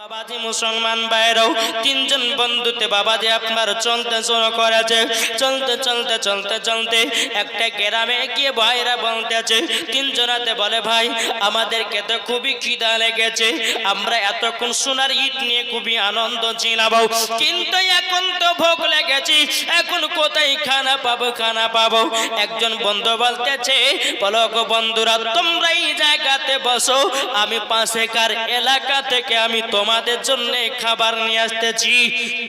বাবাজি মুসলমান ভাইরাও তিনজন বন্ধুতে বাবাজি আপনার চলতে শুরু করেছে। চলতে চলতে চলতে চলতে একটা গ্রামে গিয়ে ভাইরা বলতেছে, তিনজনাতে বলে, ভাই আমাদেরকে তো খুবই খিদা লেগেছে, আমরা এতক্ষণ সোনার ইট নিয়ে খুবই আনন্দ ছিলাম, কিন্তু এখন তো ভোগ লেগেছি, এখন কোথায় খানা পাবো খানা পাবো। একজন বন্ধু বলতেছে, বলো গো বন্ধুরা তোমরা এই জায়গাতে বসো, আমি পাশেকার এলাকা থেকে আমি তোমাদের জন্য খাবার নিয়ে আসতেছি,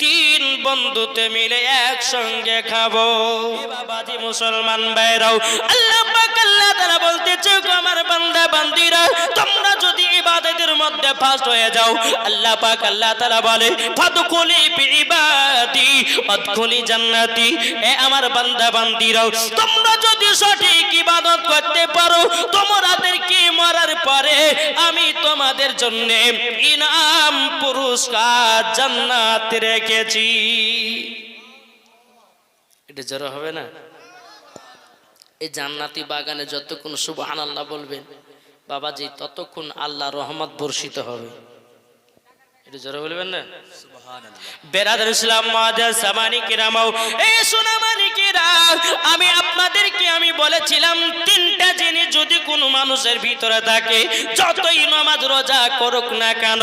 তিন বন্ধুতে মিলে একসঙ্গে খাবো। বাবাজি মুসলমান ভাইরাও আল্লাহ পাক আল্লাহ তাআলা বলতেছে, আমার বান্দা বান্দিরা তোমরা যদি ইবাদতের মধ্যে ফাস্ট হয়ে যাও, আল্লাহ পাক আল্লাহ তাআলা বলে, ফাদখুলি বিইবাদি ওয়াদখুলি জান্নাতি। এ আমার বান্দা বান্দিরাও তোমরা যদি সঠিক ইবাদত করতে পারো, তোমাদেরকে মরার পরে আমি তোমাদের জন্য ইনাম পুরস্কার জান্নাত রেখেছি। এটা জোরে হবে না? এই জান্নাতি বাগানে যতক্ষণ সুবহানাল্লাহ বলবেন বাবাজি, ততক্ষণ আল্লাহ রহমত বর্ষিত হবে। এটা জোরে বলবেন না? বেরাদার ইসলাম মুআজ্জাজ সামানি কিরামাও, এই সোনামানি কিরাম, আমি আপনাদেরকে আমি বলেছিলাম তিনটা জিনিস যদি কোনো মানুষের ভিতরে থাকে, যতই নামাজ রোজা করুক না কেন,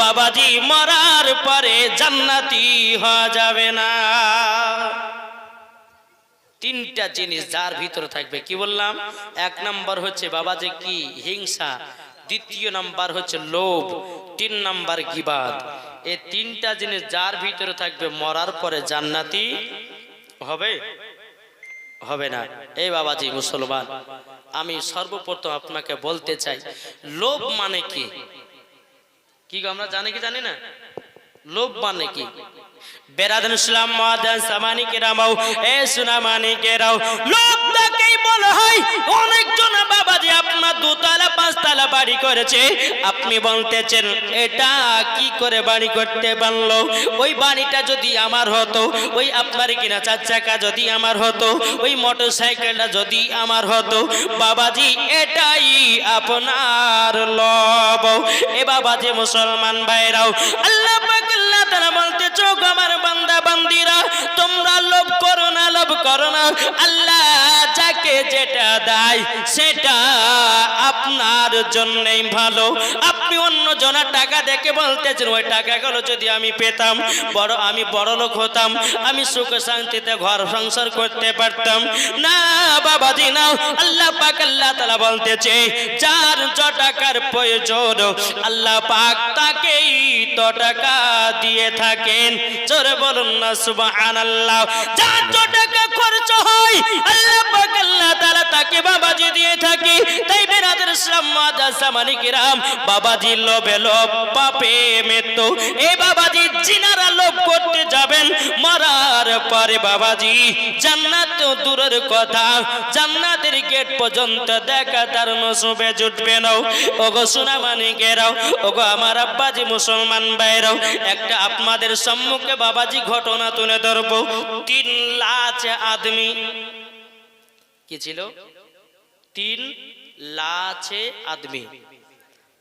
বাবাজি মরার পরে জান্নাতি হওয়া যাবে না। তিনটা জিনিস যার ভিতরে থাকবে, কি বললাম? এক নাম্বার হচ্ছে বাবাজি কি হিংসা, দ্বিতীয় নাম্বার হচ্ছে লোভ, তিন নাম্বার গীবাত। এই তিনটা জিনিস যার ভিতরে থাকবে মরার পরে জান্নাতি হবে হবে না। এই বাবাজি মুসলমান, আমি সর্বপ্রথম আপনাকে বলতে চাই লোভ মানে কি? কি আমরা জানি কি জানি না? লোভ মানে কি? বেরাদার ইসলাম মুআজ্জাজ সামানি কিরামাও, এ সোনামানি কিরাও, লোভ তাকেই বলা হয়। অনেকজন বাবাজি আপনার দুতলা পাঁচতলা বাড়ি করেছে, আপনি বলতেছেন এটা কি করে বাড়ি করতে পারলো? ওই বাড়িটা যদি আমার হতো, ওই আপনার কিনা চার চাকা যদি আমার হতো, ওই মোটরসাইকেলটা যদি আমার হতো, বাবাজি এটাই আপনার লোভ। এ বাবাজি মুসলমান ভাইরাও আল্লাহ পাক আল্লাহ তাআলা বলতে, চোখ আমার বান্দা বান্দিরা তোমরা লোভ করো না, লোভ করো না। আল্লাহ যাকে যেটা দেয় সেটা আপনার জন্যই ভালো। আপনি অন্য জনের টাকা দেখে বলতেছেন ওই টাকাগুলো যদি আমি পেতাম, আমি বড় লোক হতাম, আমি সুখ শান্তিতে ঘর সংসার করতে পারতাম। না বাবাজি না, আল্লাহ পাক আল্লাহ তাআলা বলতেছে, যার যত টাকার প্রয়োজন আল্লাহ পাক তাকেই তো টাকা দিয়ে থাকেন। জোরে বলুন না সুবহানাল্লাহ। যার যত টাকা খরচ হয় আল্লাহ পাক আল্লাহ তাআলা তাকে বাবাজি দিয়ে থাকে। তাই বেরাদার ইসলাম মুআজ্জাজ সামানি কিরাম, বাবাজি লোভে লোভ পাপে মৃত্যু। এই বাবাজি জিনারা লোভ করতে যাবেন, মরার পরে বাবাজি জান্নাত তো দূরের কথা, জান্নাতের গেট পর্যন্ত দেখা তার নসিবে জুটবে না। ওগো সোনামানি কিরাও, ওগো আমার আব্বাজি মুসলমান ভাইরাও, একটা আপনাদের সম্মুখে বাবাজি ঘটনা তুলে ধরবো। 3 লাখ আদমি কি ছিল? 3 লাখ আদমি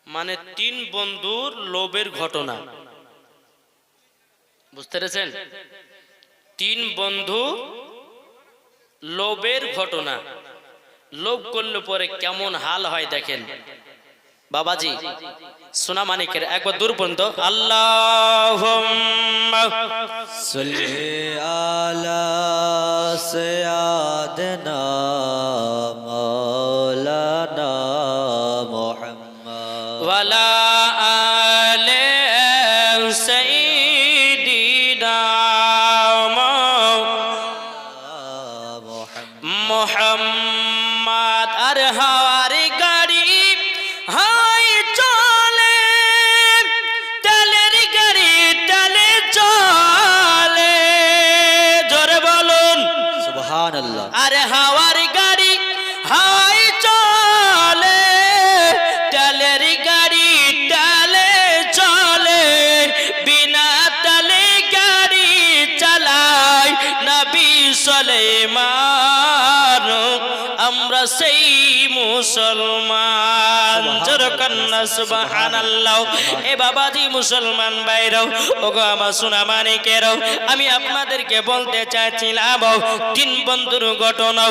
মানে 3 বন্ধুর লোভের ঘটনা। বুঝতে পেরেছেন? 3 বন্ধু লোভের ঘটনা। লোভ করলে পরে কেমন হাল হয় দেখেন বাবাজি। সোনামানিকের একবার দূর পর্যন্ত আল্লাহুম্মা সাল্লি আলা সাইয়্যিদিনা মাওলানা মুহাম্মদ ওয়ালা আলে সাইয়্যিদিনা মুহাম্মদ। আর হাওয়ার গাড়ি হাই চলে, তেলের গাড়ি তেলে চলে। জোরে বলুন সুবহানাল্লাহ। আর হাওয়ার গাড়ি হাই চলে, তেলের গাড়ি তেলে চলে। বিনা তেলে গাড়ি চালায় নবী সুলাইমান। আমরা সেই মুসলমান। জোরকান্না সুবহানাল্লাহ। এ বাবাজি মুসলমান ভাইরাও, ওগো আমার সোনা মানিকেরাও, আমি আপনাদেরকে বলতে চাইছিলাম তিন বন্ধুর ঘটনা,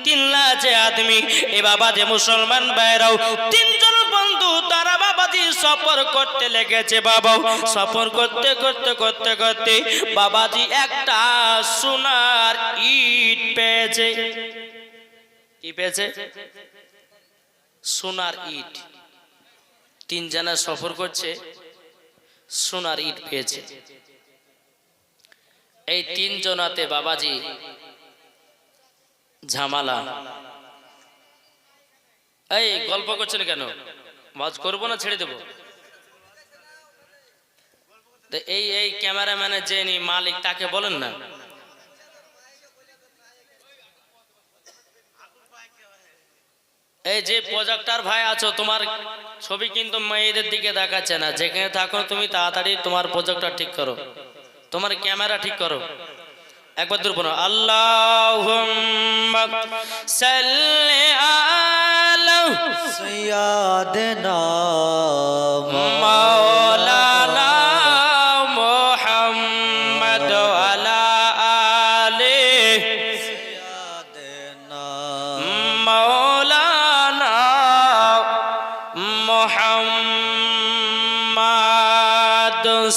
তিন লাছে আদমি। এ বাবাজি মুসলমান ভাইরাও, তিনজন বন্ধু তারা বাবাজি সফর করতে লেগেছে। বাবা সফর করতে করতে করতে করতে বাবাজি একটা সোনার ইট পেয়েছে। কি পেয়েছে? সোনার ইট। তিনজনা সফর করছে, সোনার ইট পেয়েছে। এই তিনজনাতে বাবাজি ঝামেলা। এই গল্প করছেন কেন? ওয়াজ করবো না ছেড়ে দেবো? এই ক্যামেরাম্যানের যে মালিক তাকে বলেন না। এই যে প্রজেক্টর ভাই আছো, তোমার ছবি কিন্তু মেয়েদের দিকে দেখাচ্ছে না। যেখানে থাকো তুমি তাড়াতাড়ি তোমার প্রজেক্টর ঠিক করো, তোমার ক্যামেরা ঠিক করো। একবার দূর বলো, আল্লাহুম্মা সাল্লি আলা সাইয়্যিদিনা মাওলানা মুহাম্মদ ওয়ালা আলি সাইয়্যিদিনা মাওলানা মুহাম্মদ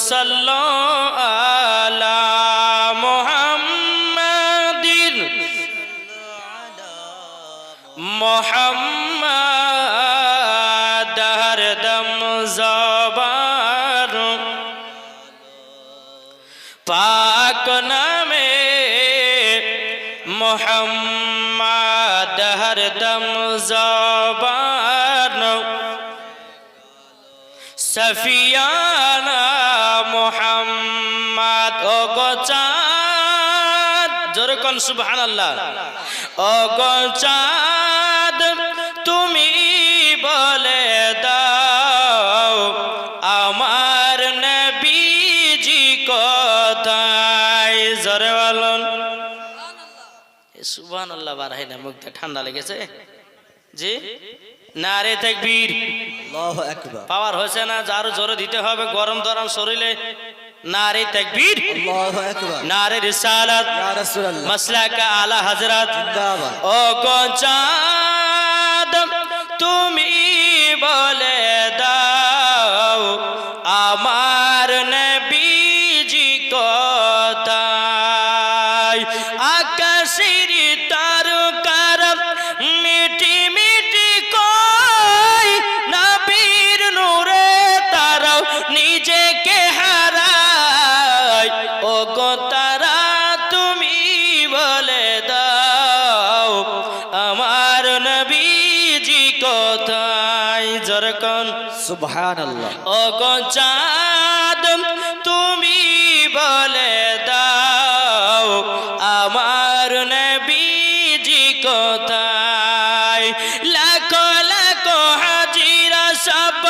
সাল্লাল্লাহু আলা মুহাম্মাদিন মুহাম্মদ হরদম জবান পাক নামে মুহাম্মদ হরদম জবান সফিয়ানা মুহাম্মদ ও গোচাঁদ। জোরে কোন সুবহানাল্লাহ। ও গোচাঁদ তুমি বলে দাও আমার নবীজি কোথায়? জোরে বলুন সুবহানাল্লাহ। বাড়াই না, মুখটা ঠান্ডা লেগেছে জি। নারে তাকবীর। আল্লাহু আকবার। পাওয়ার হয়েছে না? যার জোরে দিতে হবে, গরম দরম শরীরে। নারে তাকবীর, আল্লাহু আকবার। নারে রিসালাত, ইয়া রাসূলুল্লাহ মাসলাক আলা হযরত। জিন্দাবাদ। ও গোচাঁদ তুমি বলে দাও আমার নবীজি কোথায়? আকাশের তারকার মিটি মিটি কই নবীর নূরে তারা নিজেকে হারায়। ও গো তারা তুমি বলে দাও আমার নবীজি কোথায়? জরকন সুবহানাল্লাহ। ও গো চাঁদ তুমি বলে দাও আমার নবীজি কোথায়? লাখো লাখো হাজিরা সব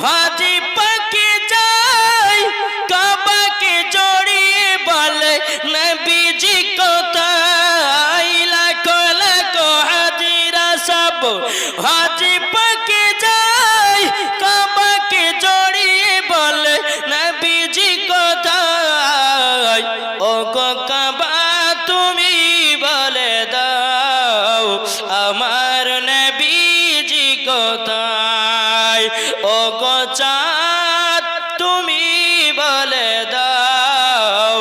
হাজি পাকে যায়, কাবাকে জড়িয়ে বলে নবীজি কোথায়? লাখো লাখো হাজিরা সব হাজি পাকে যায়, কাবাকে জড়িয়ে বলে নবীজি কোথায়? ও গো কাবা তুমি বলে দাও আমার নবীজি কোথায়? ও গো চাঁদ তুমি বলে দাও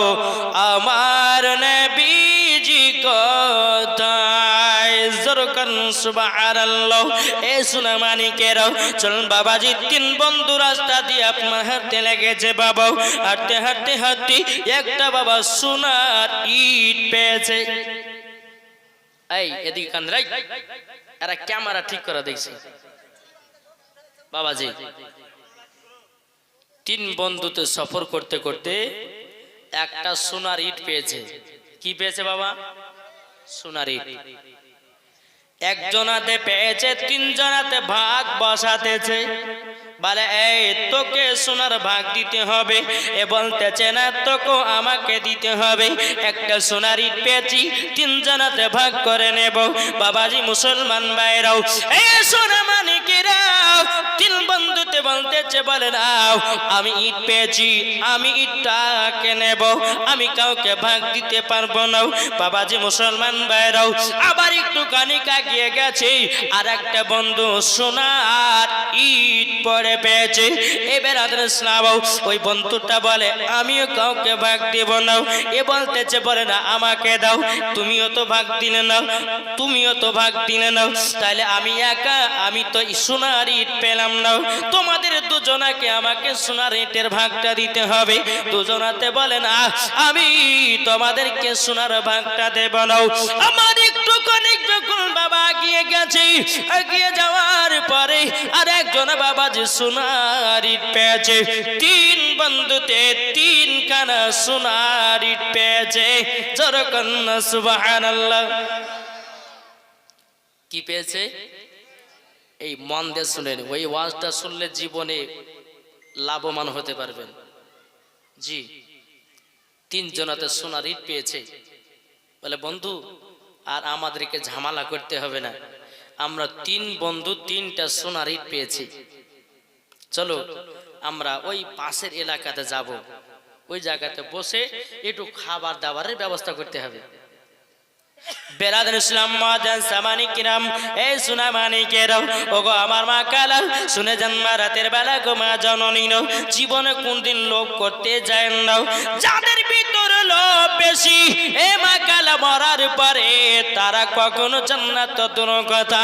আমার নবীজি কোথায়? জোরকান সুবহানাল্লাহ। এ সোনা মানিকেরাও, চলুন বাবাজি তিন বন্ধু রাস্তা দিয়ে আপনার হাঁটতে লেগেছে। বাবা হাঁটতে হাঁটতে হাঁটতে একটা বাবা সোনার ইট পেয়েছে। এই এদিকে কান রাই, এরা ক্যামেরা ঠিক করে দেখছে। বাবাজি তিন বন্ধুতে সফর করতে করতে একটা সোনার ইট পেয়েছে। কি পেয়েছে বাবা? সোনার ইট। একজনাতে পেয়েছে, তিনজনাতে ভাগ বসাতেছে। বলে এই তোকে সোনার ভাগ দিতে হবে, এ বলতেছে না তোকে আমাকে দিতে হবে। একটা সোনার ইট পেয়েছি, তিনজনাতে ভাগ করে নেব। বাবাজি মুসলমান ভাইরাও, এই সোনা মানিকেরাও, তিন বন্ধুতে বলতেছে বলে নাও আমি ইট পেয়েছি, আমি ইটটাকে নেব, আমি কাউকে ভাগ দিতে পারবো না। বাবাজি মুসলমান ভাইরাও, আবার একটু কানিকা গিয়ে গেছে, আর একটা বন্ধু সোনার ইট পড়ে পেয়েছে। এবার ইসলাম ওই বন্ধুটা বলে আমিও কাউকে ভাগ দেব না। এ বলতেছে বলে না আমাকে দাও, তুমিও তো ভাগ দিলে নাও, তুমিও তো ভাগ দিলে নাও, তাহলে আমি একা, আমি তো সোনার ইট পেলাম না। তোমাদের দুজনাকে আমাকে সোনার ইটের ভাগটা দিতে হবে। দুজনাতে বলে না আমি তোমাদেরকে সোনার ভাগটা দেব না। আমার একটু অনেক যখন বাবা এগিয়ে গেছে, এগিয়ে যাওয়ার পরে আর একজন বাবা যে সোনার ইট পেয়েছে, তিন বন্ধুতে তিনখানা সোনার ইট পেয়েছে। যেরকম সুবহানাল্লাহ। কি পেয়েছে? এই মন দিয়ে শুনেন, ওই ওয়াজটা শুনলে জীবনে লাভবান হতে পারবেন। জি, তিনজনাতে সোনার ইট পেয়েছে। বলে বন্ধু আর আমাদেরকে ঝামেলা করতে হবে না, আমরা তিন বন্ধু তিনটা সোনার ইট পেয়েছি, চলো আমরা ওই পাশের এলাকাতে যাব, ওই জায়গাতে বসে একটু খাবার দাবারের ব্যবস্থা করতে হবে। বেরাদার ইসলাম মাদান সামানি কিরাম, এই সোনা মানিকেরাও, ওগো আমার মা কালা শুনে যান, মা রাতের বেলা গো মা জননী নাও, জীবনে কোনদিন লোভ করতে যায় না। যাদের ভিতর লোভ বেশি, এ মা কালা মরার পরে তারা কখনো জান্নাত দূর কথা,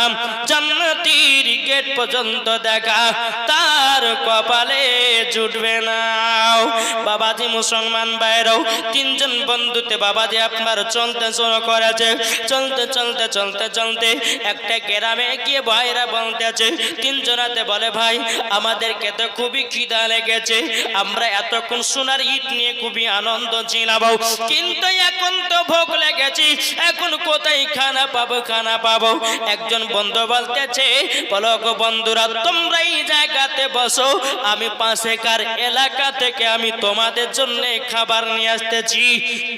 জান্নাতের গেট পর্যন্ত দেখা তার কপালে জুটবে না। বাবাজি মুসলমান ভাইরাও, তিনজন বন্ধুতে বাবাজি আপনার চলতে শুরু করেছে। চলতে চলতে চলতে চলতে একটা গ্রামে গিয়ে ভাইরা বলতেছে, তিনজনাতে বলে ভাই আমাদেরকে তো খুবই খিদা লেগেছে, আমরা এতক্ষণ সোনার ইট নিয়ে খুবই আনন্দ ছিলাম, কিন্তু এখন তো ভোগ লেগেছি, এখন কোথায় খানা পাবো, খানা পাবো। একজন বন্ধু বলতেছে বলো গো বন্ধুরা তোমরা এই জায়গাতে বসো, আমি পাশেকার এলাকা থেকে আমি তোমাদের জন্য খাবার নিয়ে আসতেছি,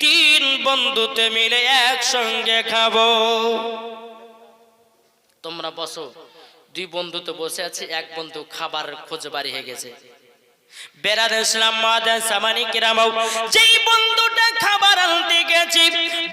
তিন বন্ধুতে মিলে একসঙ্গে খাবো, তোমরা বসো। দুই বন্ধু তো বসে আছে, এক বন্ধু খাবার খোঁজে বাড়ি হয়ে গেছে। বেরাদার ইসলাম মাদান সামানি কিরাম, যেই বন্ধুটা খাবার আনতে গেছে,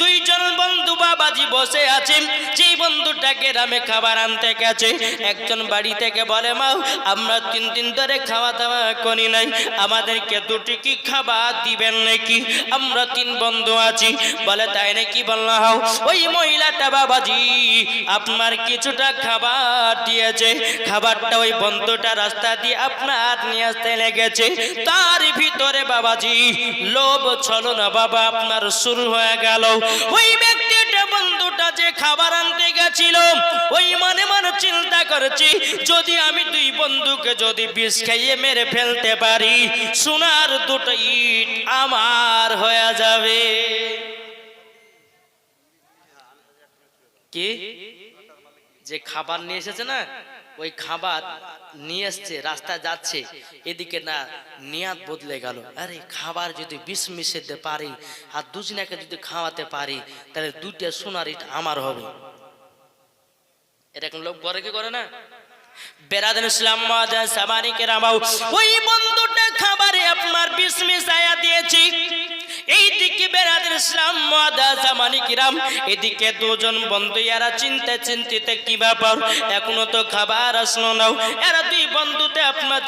দুইজন বন্ধু বাবাজি বসে আছে। যেই বন্ধুটা গ্রামে খাবার আনতে গেছে, একজন বাড়ি থেকে বলে মা আমরা 3 দিন ধরে খাওয়া দাওয়া করি নাই, আমাদেরকে দুটি কি খাবার দিবেন নাকি, আমরা 3 বন্ধু আছি। বলে তাই নাকি? বললা হও। ওই মহিলাটা বাবাজি আপনার কিছুটা খাবার দিয়েছে, খাবারটা ওই বন্ধুটা রাস্তা দিয়ে আপনার নিয়ে আসতে লেগেছে, তার ভিতরে বাবাজি লোভ ছলনা বাবা আপনার শুরু হয়ে গেল। ওই ব্যক্তিটা বন্ধুটা যে খাবার আনতে গেছিল, ওই মনে মনে চিন্তা করেছি যদি আমি দুই বন্ধুকে যদি বিষ খাইয়ে মেরে ফেলতে পারি, সোনার দুটো ইট আমার হয়ে যাবে। কি যে খাবার নিয়ে এসেছে না, ওই খাবার নিয়ে এসছে, রাস্তা যাচ্ছে, এদিকে না নিয়াত বদলে গেল, আরে খাবার যদি বিষ মিশাতে পারি আর দুজনাকে যদি খাওয়াতে পারি, তাহলে দুইটা সোনার ইট আমার হবে। এরকম লোক করে কি করে না? বেরাদার ইসলাম মাদান সামানি কিরাম, ওই বন্ধুটা খাবারে আপনার বিষ মিশায়া দিয়েছি। এইদিকে বেরাদার ইসলাম মাদান সামানি কিরাম, এদিকে দুজন বন্ধু এরা চিন্তিত কি ব্যাপার, এখনো তো খাবার আসলো না। এরা দুই বন্ধুতে আপনার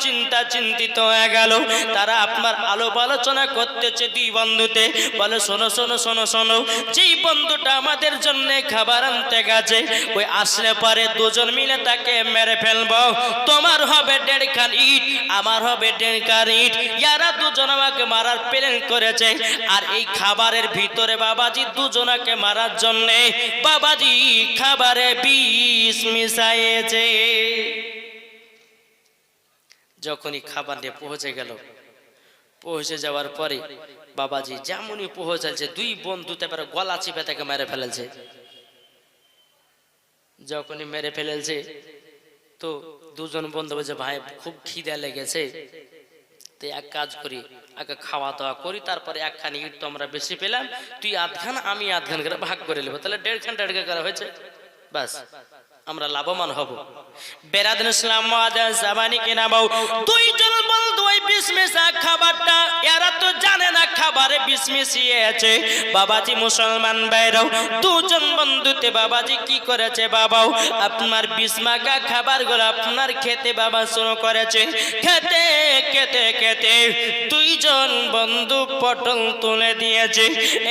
চিন্তিত হয়ে গেল। তারা আপনার আলাপ আলোচনা করতেছে দুই বন্ধুতে, বলে শোনো শোনো শোনো শোনো, যেই বন্ধুটা আমাদের জন্য খাবার আনতে গেছে, ওই আসলে পরে দুজন মিলে তাকে মেরে ফেলবো, তোমার হবে 1.5 খান ইট, আমার হবে 1.5 খান ইট। এরা দুজন আমাকে মারার প্ল্যান করেছে, আর এই খাবারের ভিতরে বাবাজি দুজনাকে মারার জন্য বাবাজি খাবারে বিষ মিশাইছে। যখনই খাবার নিয়ে পৌঁছে গেল, পৌঁছে যাওয়ার পরে বাবাজি যেমনই পৌঁছাচ্ছে, দুই বন্ধু তারপরে গলা চিপে তাকে মেরে ফেলেছে। যখনই মেরে ফেলেছে তো দুজন বন্ধু বলছে ভাই খুব খিদে লেগেছে, তো এক কাজ করি আগে খাওয়া দাওয়া করি, তারপরে একখানি ইট তো আমরা বেশি পেলাম, তুই আধখান আমি আধখান করে ভাগ করে নেবো, তাহলে দেড়খান দেড়খান করা হয়েছে, বাস আমরা লাভবান হব। বেরাদিন ইসলাম মুআজ্জাজ জামানি কিনা বউ দুইজন বন্ধু ওই বিষ মেশা খাবারটা, এরা তো জানে না খাবারে বিষ মিশিয়েছে। বাবাজি মুসলমান ভাইরাও দুজন বন্ধুতে বাবাজি কি করেছে, বাবাও আপনার বিষ মাখা খাবারগুলো আপনার খেতে বাবা শুরু করেছে। খেতে খেতে খেতে দুইজন বন্ধু পটল তুলে দিয়েছে।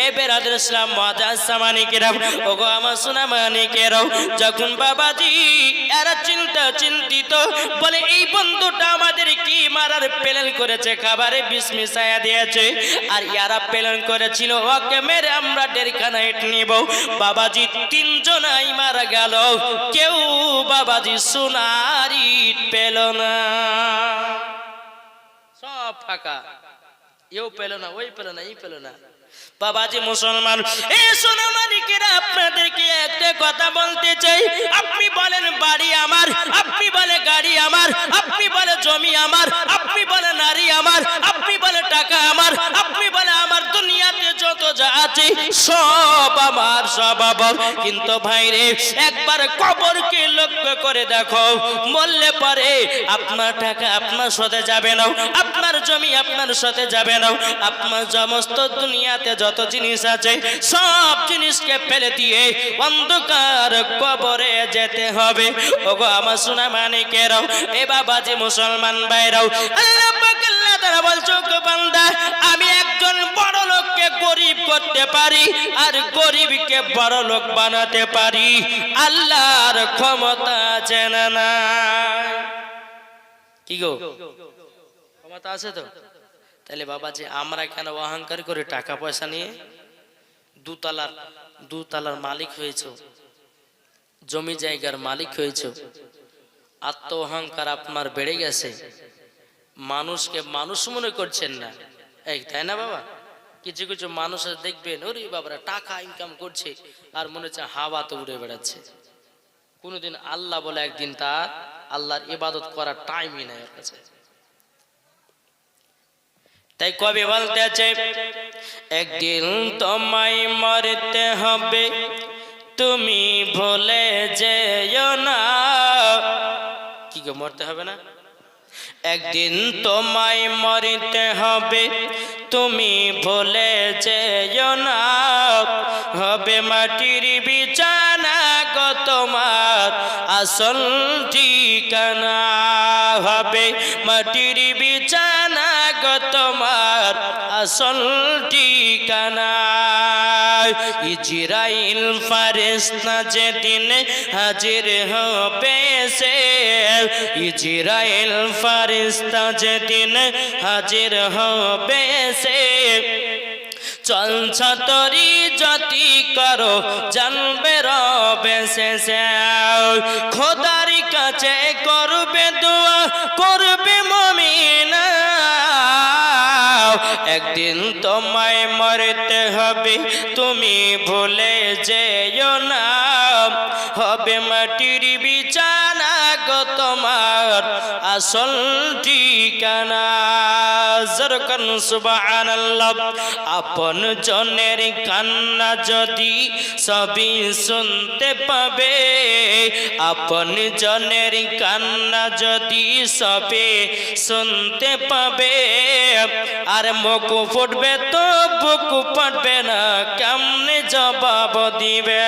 এ বেরাদিন ইসলাম মুআজ্জাজ জামানি কিনা ওগো আমার সোনা মানিকেরাও, যখন বাবাজি এরা চিন্তিত বলে এই বন্ধুটা আমাদের কি মারার প্ল্যান করেছে, খাবারে বিষ মিশাইয়া দিয়েছে, আর এরা প্ল্যান করেছিল ওকে মেরে আমরা দেড়খানা ইট নিব। বাবাজি তিনজনাই মারা গেল, কেউ বাবাজি সোনার ইট পেল না, সব ফাঁকা, এও পেল না, ওই পেল না, এই পেল না। বাবাজি মুসলমান এই সোনা মানিকেরা আপনাদেরকে একটা কথা বলতে চাই, আপনি বলেন বাড়ি আমার, আপনি বলে গাড়ি আমার, আপনি বলে জমি আমার, আপনি বলে নারী আমার, আপনি বলে টাকা আমার, আপনি বলে আমার দুনিয়াতে যত যা আছে সব আমার, সব আমার, কিন্তু ভাইরে একবার কবরকে লক্ষ্য করে দেখো, বললে পরে আপনার টাকা আপনার সাথে যাবে না, আপনার জমি আপনার সাথে যাবে না, আপনার সমস্ত দুনিয়াতে যত জিনিস আছে সব জিনিসকে ফেলে দিয়ে অন্ধকার কবরে যেতে হবে। ওগো আমার সোনা মানিকেরাও, এ বাবাজি মুসলমান ভাইরাও, আল্লাহ পাক আল্লাহ তাআলা বলছো গো বান্দা, আমি একজন বড় লোককে গরিব করতে পারি আর গরিবকে বড় লোক বানাতে পারি, আল্লাহর ক্ষমতা আছে না নাই? কি গো ক্ষমতা আছে তো? তাহলে বাবাজি আমরা কেন অহংকার করে টাকা পয়সা নিয়ে দুতলার মালিক হয়েছে, জমি জায়গার মালিক হয়েছে, আত্ম অহংকার আপনার বেড়ে গেছে, মানুষকে মানুষ মনে করছেন না, এই তাই না বাবা? কিছু কিছু মানুষ দেখবেন ওরে বাবারা টাকা ইনকাম করছে আর মনে হচ্ছে হাওয়াতে উড়ে বেড়াচ্ছে, কোনোদিন আল্লাহ বলে একদিন তার আল্লাহর ইবাদত করার টাইমই নাই ওর কাছে। তাই কবি বলতেছে একদিন তোমায় মরতে হবে, তুমি ভুলে যেও না। কি গো মরতে হবে না? একদিন তোমায় মরতে হবে, তুমি ভুলে যেও না, হবে মাটির বিছানা গো তোমার আসল ঠিকানা, হবে মাটির বিছানা গো তোমার আসল ঠিকানা। ইজরাইল ফারেশতা যেদিন হাজির হবে সে, ইজরাইল ফারেশতা যেদিন হাজির হবে সে, চলছ তরি যতি করো জানবে রবে শেষে, খোদার কাছে করবে দোয়া করবে মুমিনা, একদিন তোমায় মরতে হবে, তুমি ভুলে যেও না, হবে মাটির বিছানা গো তোমার আসল ঠিকানা। জরকান সুবহানাল্লাহ। আপন জনের কান্না যদি সবই শুনতে পাবে, আপন জনের কান্না যদি সবে শুনতে পাবে, আর মুখ ফুটবে তো বুক ফাটবে না, কেমনে জবাব দিবে?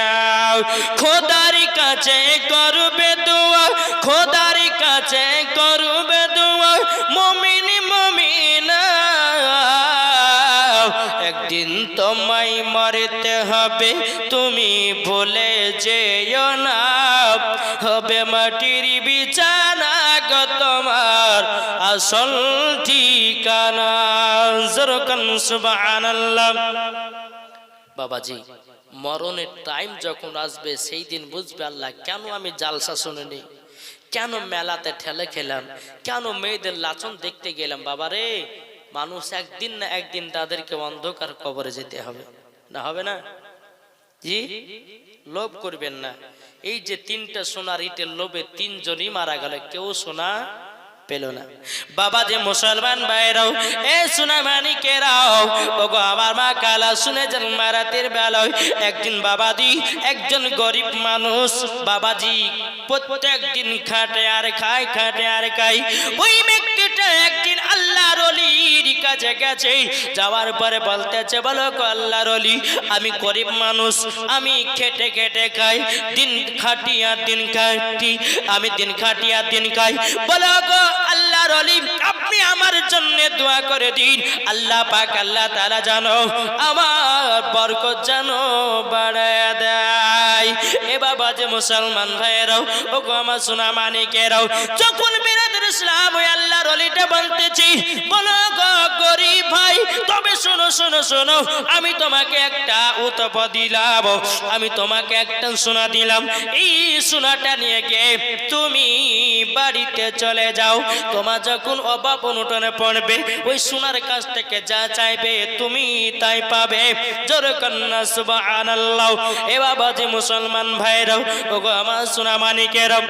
খোদার কাছে করবে দোয়া, খোদার কাছে করবে দোয়া মুমিন মুমিনা, একদিন তোমায় মরতে হবে, তুমি ভুলে যেও না, হবে মাটির বিছানা গো তোমার আসল ঠিকানা। জরকান সুবহানাল্লাহ। বাবাজি মরণের টাইম যখন আসবে সেই দিন বুঝবে আল্লাহ কেন আমি জালসা শুনিনি, কেন মেলাতে ঠেলে খেলাম, কেন মেয়েদের লাচন দেখতে গেলাম। বাবারে মানুষ একদিন না একদিন তাদেরকে অন্ধকার কবরে যেতে হবে, না হবে না? জি, লোভ করবেন না। এই যে তিনটা সোনার ইটের লোভে তিনজনই মারা গেল, কেউ সোনা পেল না। বাবা যে মুসলমান ভাইরাও, এ সোনা মানিকেরাও, ওগো আমার মা কালা শুনে যান, মারাতের বেলায় একদিন বাবাজি একজন গরিব মানুষ, বাবাজি প্রত্যেক দিন খাটে আর খায়, খাটে আর খায়। ওই ব্যক্তিটা একদিন আল্লাহর ওলির কাছে গেছে, যাওয়ার পরে বলতেছে, বলো গো আল্লাহর ওলি, আমি গরিব মানুষ, আমি খেটে খেটে খাই, দিন খাটি আর দিন খাটি, আমি দিন খাটি আর দিন খাই। বলো গো আল্লাহর ওলি, আপনি আমার জন্য দোয়া করে দিন, আল্লাহ পাক আল্লাহ তাআলা জানো আমার বরকত জানো বাড়ায় দেয়। এ বাবা যে মুসলমান ভাইরাও, ও গো আমার সোনা মানিকেরাও, যখন বিরাদর ইসলাম ওই আল্লাহর ওলিটা বলতেছি, বলো গো গরিব ভাই, তবে শোনো শোনো শোনো, আমি তোমাকে একটা উতপ দিলাম, আমি তোমাকে একটা সোনা দিলাম, এই সোনাটা নিয়ে গিয়ে তুমি বাড়িতে চলে যাও, তোমার যখন অভাব অনটনে পড়বে ওই সোনার কাছ থেকে যা চাইবে তুমি তাই পাবে। জোরে কন্না সুবহানাল্লাহ। এ বাবা যে মুসলমান ভাইরাও, ওগো আমার সোনা মানিকেরাও,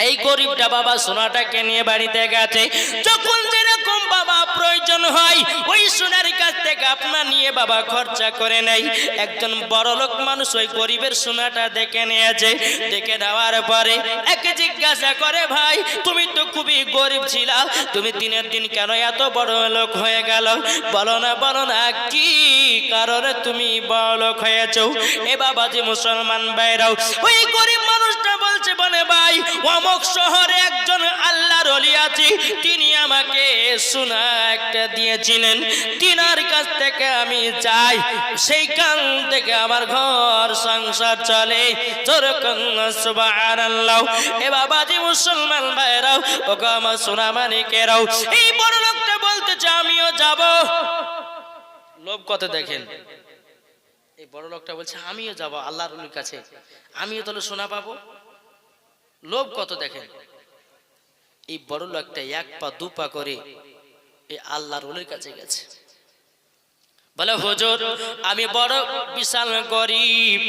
এই গরিবটা বাবা সোনাটাকে নিয়ে বাড়িতে গেছে, যখন যেরকম বাবা প্রয়োজন হয় ওই সোনার কাছ থেকে আপনার নিয়ে বাবা খরচা করে নেয়। একজন বড় লোক মানুষ ওই গরিবের সোনাটা দেখে নিয়েছে, দেখে নেওয়ার পরে একে জিজ্ঞাসা করে, ভাই তুমি তো খুবই গরিব ছিলা, তুমি দিনের দিন কেন এত বড় লোক হয়ে গেল? বলো না বলো না, কি কারণে তুমি বড় লোক হয়েছো? এ বাবা যে মুসলমান ভাইরাও, ওই গরিব মানুষটা বলছে, বলে ভাই অমুক শহরে একজন আল্লাহর ওলি আছে, তিনি আমাকে সোনা একটা দিয়েছিলেন, তিনার কাছ থেকে আমি চাই, সেইখান থেকে আমার ঘর সংসার চলে। সুবহানাল্লাহ। এ বাবা যে মুসলমান ভাইরাও, ও গো আমার সোনা মানিকেরাও, এই বড় লোকটা বলতেছে আমিও যাব। লোভ কত দেখেন, এই বড় লোকটা বলছে আমিও যাব আল্লাহর ওলির কাছে, আমিও তাহলে সোনা পাবো। লোভ কত দেখেন। এই বড় লোকটা এক পা দু পা করে এই আল্লাহর ওলির কাছে গেছে, বলে হুজুর আমি বড় বিশাল গরিব,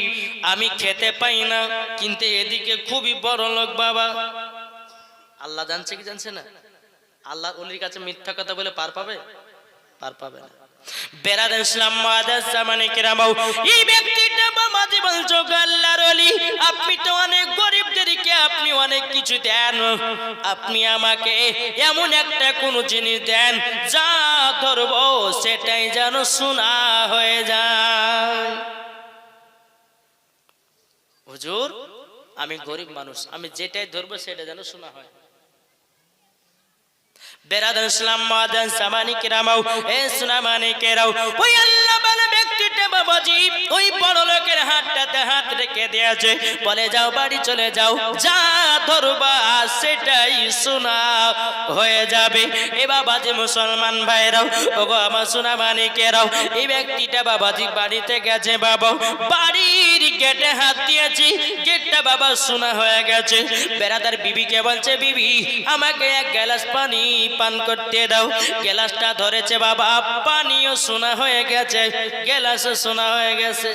আমি খেতে পাই না, কিন্তু এদিকে খুবই বড় লোক বাবা। আল্লাহ জানছে কি জানছে না? আল্লাহর ওলির কাছে মিথ্যা কথা বলে পার পাবে? পার পাবে না। বেরাদ ইসলাম মাদাস জামানে কিরামাও, এই ব্যক্তিটা বাবা জীবন যোগ আল্লাহর ওলি, আপনি তো অনেক গরিবদেরকে আপনি অনেক কিছু দেন, আপনি আমাকে এমন একটা কোন জিনিস দেন যা ধরবো সেটাই যেন সোনা হয়ে যায়। হুজুর আমি গরিব মানুষ, আমি যেটাই ধরবো সেটা যেন সোনা হয়। বেরাদার ইসলাম মাদান সামানি কিরামাও, এ সোনা মানিকেরাও, ওই আল্লাহ বলে ব্যক্তিটা বাবাজি ওই বড় লোকের হাতটাতে হাত রেখে দিয়েছে, বলে যাও বাড়ি চলে যাও, যা ধরবা সেটাই সোনা হয়ে যাবে। এ বাবাজি মুসলমান ভাইরাও, ওগো আমার সোনা মানিকেরাও, এই ব্যক্তিটা বাবাজি বাড়িতে গেছে, বাবা বাড়ির গেটে হাত দিয়েছি, গেটটা বাবা সোনা হয়ে গেছে। বেরাদার বিবিকে বলছে, বিবি আমাকে এক গ্লাস পানি পান করতে দাও। গ্লাসটা ধরেছে বাবা, পানিও সোনা হয়ে গেছে, গ্লাসও সোনা হয়ে গেছে।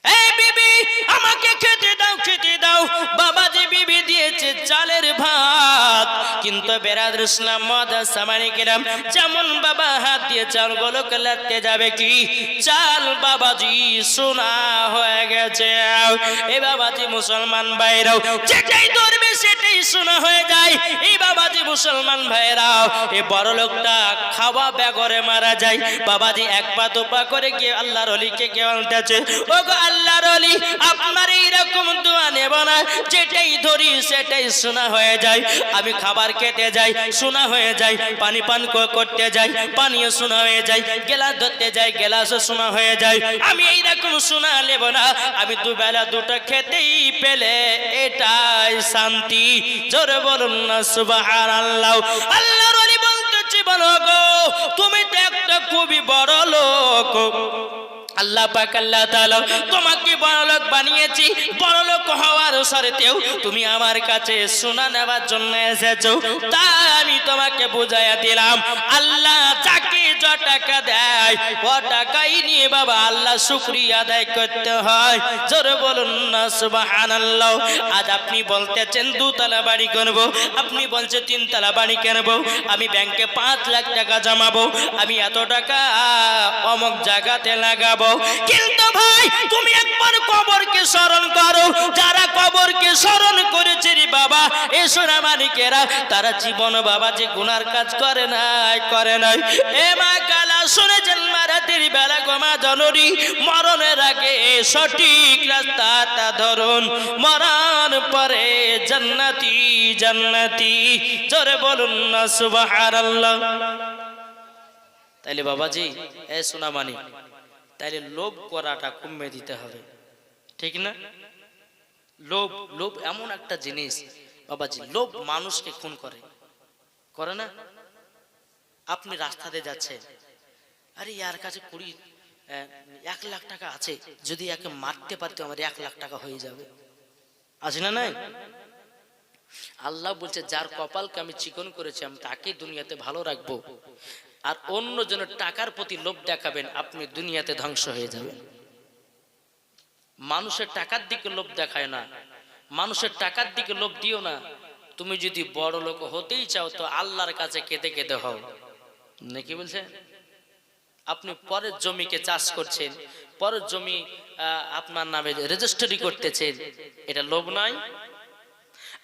এই বিবি আমাকে খেতে দাও, খেতে দাও। বাবাজি বিবি দিয়েছে চালের ভাত, কিন্তু বেরাদর ইসলাম মাদাস সামানি কিরাম যেমন বাবা হাত দিয়ে চালগুলো লাগতে যাবে কি চাল বাবাজি সোনা হয়ে গেছে। এই বাবাজি মুসলমান ভাইরাও, যেটাই ধরবে সেটাই সোনা হয়ে যায়। এই বাবাজি মুসলমান ভাইরাও, এই বড় লোকটা খাওয়া বেগরে মারা যায়। বাবাজি এক পা দু পা করে গিয়ে আল্লাহর ওলিকে কে বলতেছে, ও গো আল্লাহর ওলি আপনার এইরকম দোয়া নেব না, যেটাই ধরি সেটাই সোনা হয়ে যায়। আমি খাবার খেতে যাই সোনা হয়ে যায়, পানি পান করতে যাই পানিও সোনা হয়ে যায়, গ্লাস ধরতে যাই গ্লাসও সোনা হয়ে যায়। আমি এইরকম সোনা নেব না, আমি দুবেলা দুটো খেতেই পেলে এটাই শান্তি। জোরে বলুন না সুবহানাল্লাহ। আল্লাহর ওলি বলতেছি, বলো গো তুমি তো একটা খুবই বড় লোক, আল্লাহ পাক আল্লাহ তাআলা তোমাকে বড় লোক বানিয়েছি, বড় লোক হওয়ার শর্তেও তুমি আমার কাছে সোনা নেওয়ার জন্য এসেছো, তা আমি তোমাকে বুঝাইয়া দিলাম আল্লাহ যাকে য টাকা দেয় ও টাকাই নিয়ে বাবা আল্লাহ শুকরিয়া আদায় করতে হয়। জোরে বলুন না সুবহানাল্লাহ। আজ আপনি বলতেছেন দুতলা বাড়ি করব, আপনি বলছেন তিনতলা বাড়ি কিনব, আমি ব্যাংকে 5 লাখ টাকা জমাবো, আমি এত টাকা অমুক জায়গাতে লাগাবো। কিন্তু ভাই তুমি একবার কবরকে স্মরণ করো, যারা কবরকে স্মরণ করেছে রে বাবা এ সোনা মানিকেরা, তারা জীবন বাবা যে গুনার কাজ করে নাই। এ মা কালা শুনেছেন মারাতের বেলা গোমা জননী, মরণের আগে সঠিক রাস্তাটা ধরুন, মরণ পরে জান্নাতি জান্নাতি। জোরে বলুন না সুবহানাল্লাহ। তাইলে বাবাজি এ সোনা মানি, তাইলে লোভ করাটা কমে দিতে হবে, ঠিক না? লোভ লোভ এমন একটা জিনিস বাবাজি, লোভ মানুষকে খুন করে না? আপনি রাস্তাতে যাচ্ছেন, আরে ইয়ার কাছে 1 লাখ টাকা আছে, যদি একে মারতে পারতো আমার 1 লাখ টাকা হয়ে যাবে, আছে না নাই? আল্লাহ বলছে যার কপালকে আমি চিকন করেছি আমি তাকে দুনিয়াতে ভালো রাখবো, আর অন্য জনের টাকার প্রতি লোভ দেখাবেন, আপনি দুনিয়াতে ধ্বংস হয়ে যাবেন। মানুষের টাকার দিকে লোভ দেখায় না, মানুষের টাকার দিকে লোভ দিও না। তুমি যদি বড় লোক হতেই চাও তো আল্লাহর কাছে কেঁদে কেঁদে হও, নাকি বলছেন? আপনি পরের জমিকে চাষ করছেন, পরের জমি আপনার নামে রেজিস্ট্রি করতেছেন, এটা লোভ নয়?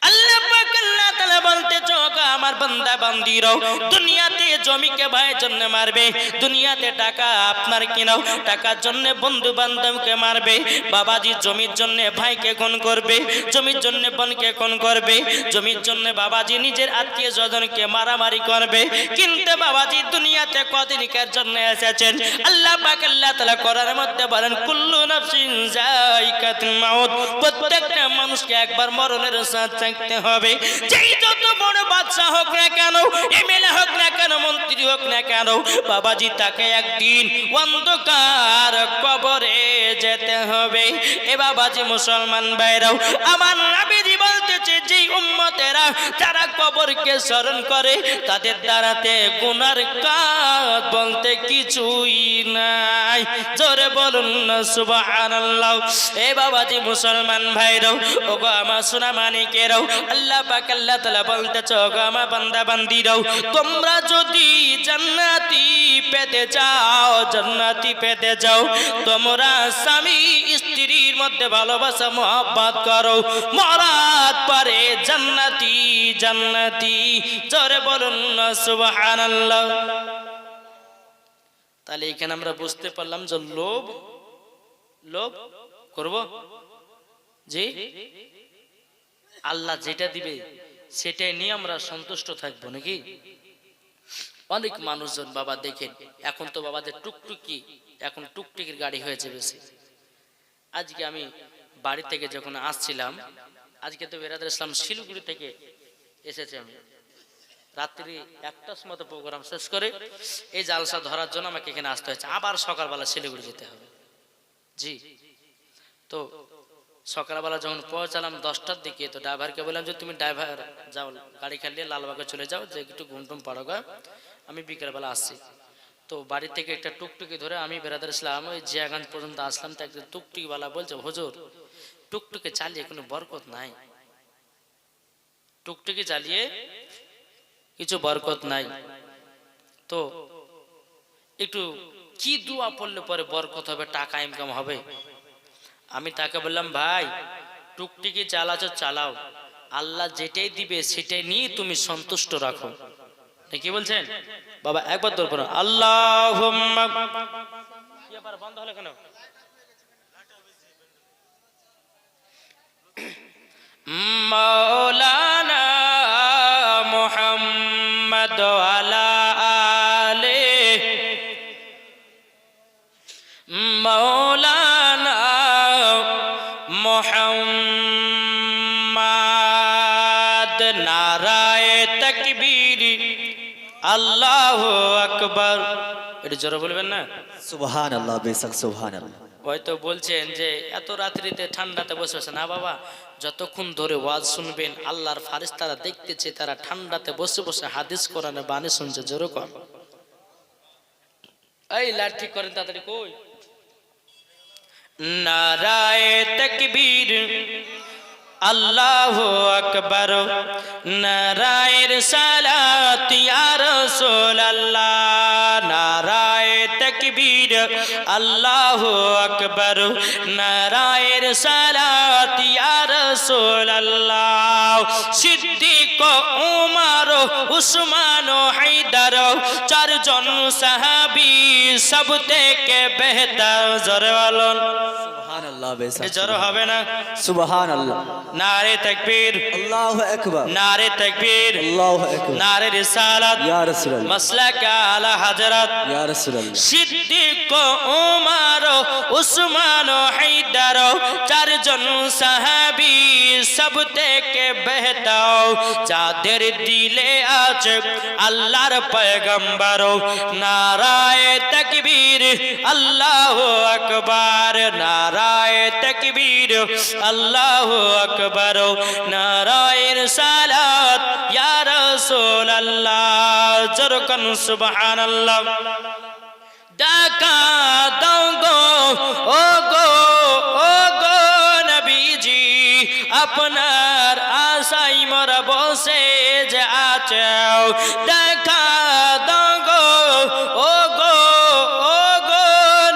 আল্লাহ পাক আল্লাহ তাআলা বলতেছে ওগো আমার বান্দা বান্দীরাও, দুনিয়াতে জমিকে ভাইয়ের জন্য মারবে, দুনিয়াতে টাকা আপনার কিনাও, টাকার জন্য বন্ধু বান্ধবকে মারবে, বাবাজি জমির জন্য ভাইকে খুন করবে, জমির জন্য বোনকে খুন করবে, জমির জন্য বাবাজি নিজের আত্মীয় স্বজনকে মারামারি করবে। কিন্তু বাবাজি দুনিয়াতে কদিনকার জন্য এসেছেন? আল্লাহ পাক আল্লাহ তাআলা কোরআনের মধ্যে বলেন কুল্লু নাফসিন যায়কাতুল মাউত, প্রত্যেকটা মানুষকে একবার মরণের স্বাদ চাইতে হবে। যেই যত বড় বাদশা হোক না কেন, এমএলএ হোক না কেন, মন্ত্রী হোক না কেন, বাবাজি তাকে একদিন অন্ধকার কবরে যেতে হবে। এ বাবাজি মুসলমান ভাইরাও, আমার নবীজি বলতেছে যেই উম্মতেরা যারা কবরকে স্মরণ করে তাদের দ্বারাতে গুনার কাজ বলতে কিছুই নাই। জোরে বলুন না সুবহানাল্লাহ। এ বাবাজি মুসলমান ভাইরাও, ওগো আমার সোনা মানিকেরাও, আল্লাহ পাক আল্লাহ তাআলা বলতেছে ওগো আমার বান্দা বান্দীরাও, তোমরা যদি জান্নাতি পেতে চাও, জান্নাতি পেতে চাও, তোমরা স্বামী স্ত্রীর মধ্যে ভালোবাসা মহব্বত করো, মরার পরে জান্নাতি জান্নাতি। জোরে বলুন না সুবহানাল্লাহ। তাহলে এখানে আমরা বুঝতে পারলাম যে লোভ লোভ করব, জি আল্লাহ যেটা দিবে সেটাই নিয়ে আমরা সন্তুষ্ট থাকবো, নাকি? অনেক মানুষজন বাবা দেখেন, এখন তো বাবাদের টুকটুকি, এখন টুকটুকির গাড়ি হয়েছে বেশি। আজকে আমি বাড়ি থেকে যখন আসছিলাম, আজকে তো বেরাদার ইসলাম শিলিগুড়ি থেকে এসেছে, আমি রাত্রি 1টার সময় প্রোগ্রাম শেষ করে এই জালসা ধরার জন্য আমাকে এখানে আসতে হয়েছে, আবার সকালবেলা শিলিগুড়ি যেতে হবে। জি, তো সকালবেলা যখন পৌঁছালাম 10টার দিকে, তো ড্রাইভারকে বললাম যে তুমি ড্রাইভার যাও, গাড়ি খালিয়ে লালবাগে চলে যাও, যে একটু ঘুমটুম পাড়োগা, আমি বিকেলবেলা আসছি। তো বাড়ি থেকে একটা টুকটুকি ধরে আমি বেরাদার ইসলাম ওই জিয়াগঞ্জ পর্যন্ত আসলাম। তো একটা টুকটুকিওয়ালা বলছে হুজুর টুকটুকি চালিয়ে কোনো বরকত নাই, টুকটুকি চালিয়ে কিছু বরকত নাই, তো একটু কি দোয়া পড়লে পরে বরকত হবে, টাকা ইনকাম হবে? আমি তাকে বললাম ভাই টুকটুকি চালাচ্ছ চালাও, আল্লাহ যেটাই দিবে সেটাই নিয়ে তুমি সন্তুষ্ট রাখো। কি বলছেন বাবা? একবার দৌড় পড়ো আল্লাহুম্মা। বন্ধ হলো কেন? মাওলানা মুহাম্মদ আলা আলে মাওলানা মুহাম্মদ। নারায়ে তাকবীর, আল্লাহু আকবার। এটা জোরে বলবেন না? সুবহানাল্লাহ, বেশক সুবহানাল্লাহ। হয়তো বলছেন যে এত রাত্রিতে ঠান্ডাতে বসে বসে, না বাবা, যতক্ষণ ধরে ওয়াজ শুনবেন আল্লাহর ফারিস্তারা দেখতেছে তারা ঠান্ডাতে বসে বসে হাদিস কোরআনে বাণী শুনছে। যেরকম এই লাইট ঠিক করেন তাড়াতাড়ি। কই নারায়ে তাকবীর, আল্লাহু আকবার, নারায়ে রিসালাত ইয়া রাসূলুল্লাহ, নারায়ে তাকবীর, আল্লাহু আকবার, নারায়ে রিসালাত ইয়া রাসূলুল্লাহ। সিদ্দিক, উমর, উসমান, হায়দার, চারজন সাহাবী সব থেকে বেহতর। জোরে বলুন সুবহানাল্লাহ। বেশক জোরে হবে না? সুবহানাল্লাহ। নারে তাকবীর, আল্লাহু আকবার। নারে তাকবীর, আল্লাহু আকবার। নারে রিসালাত, ইয়া রাসূলুল্লাহ। মাসলাক আলা হযরত ইয়া রাসূলুল্লাহ। সিদ্দিক, উমর, উসমান, হায়দার, চারজন সাহাবী সব থেকে বেহতর, যাদের দিলে আছে আল্লাহর পয়গম্বর। নারায়ে তাকবীর, আল্লাহু আকবার, নারায়ে তাকবীর, আল্লাহু আকবার, নারায়ে রিসালাত ইয়া রাসূলুল্লাহ। জরকান সুবহানাল্লাহ। ডাকা দাও গো ও গো, ও গো নবীজি, আপনার আশাই মোরা বসে যে আছে। ডাকা দাও গো ও গো, ও গো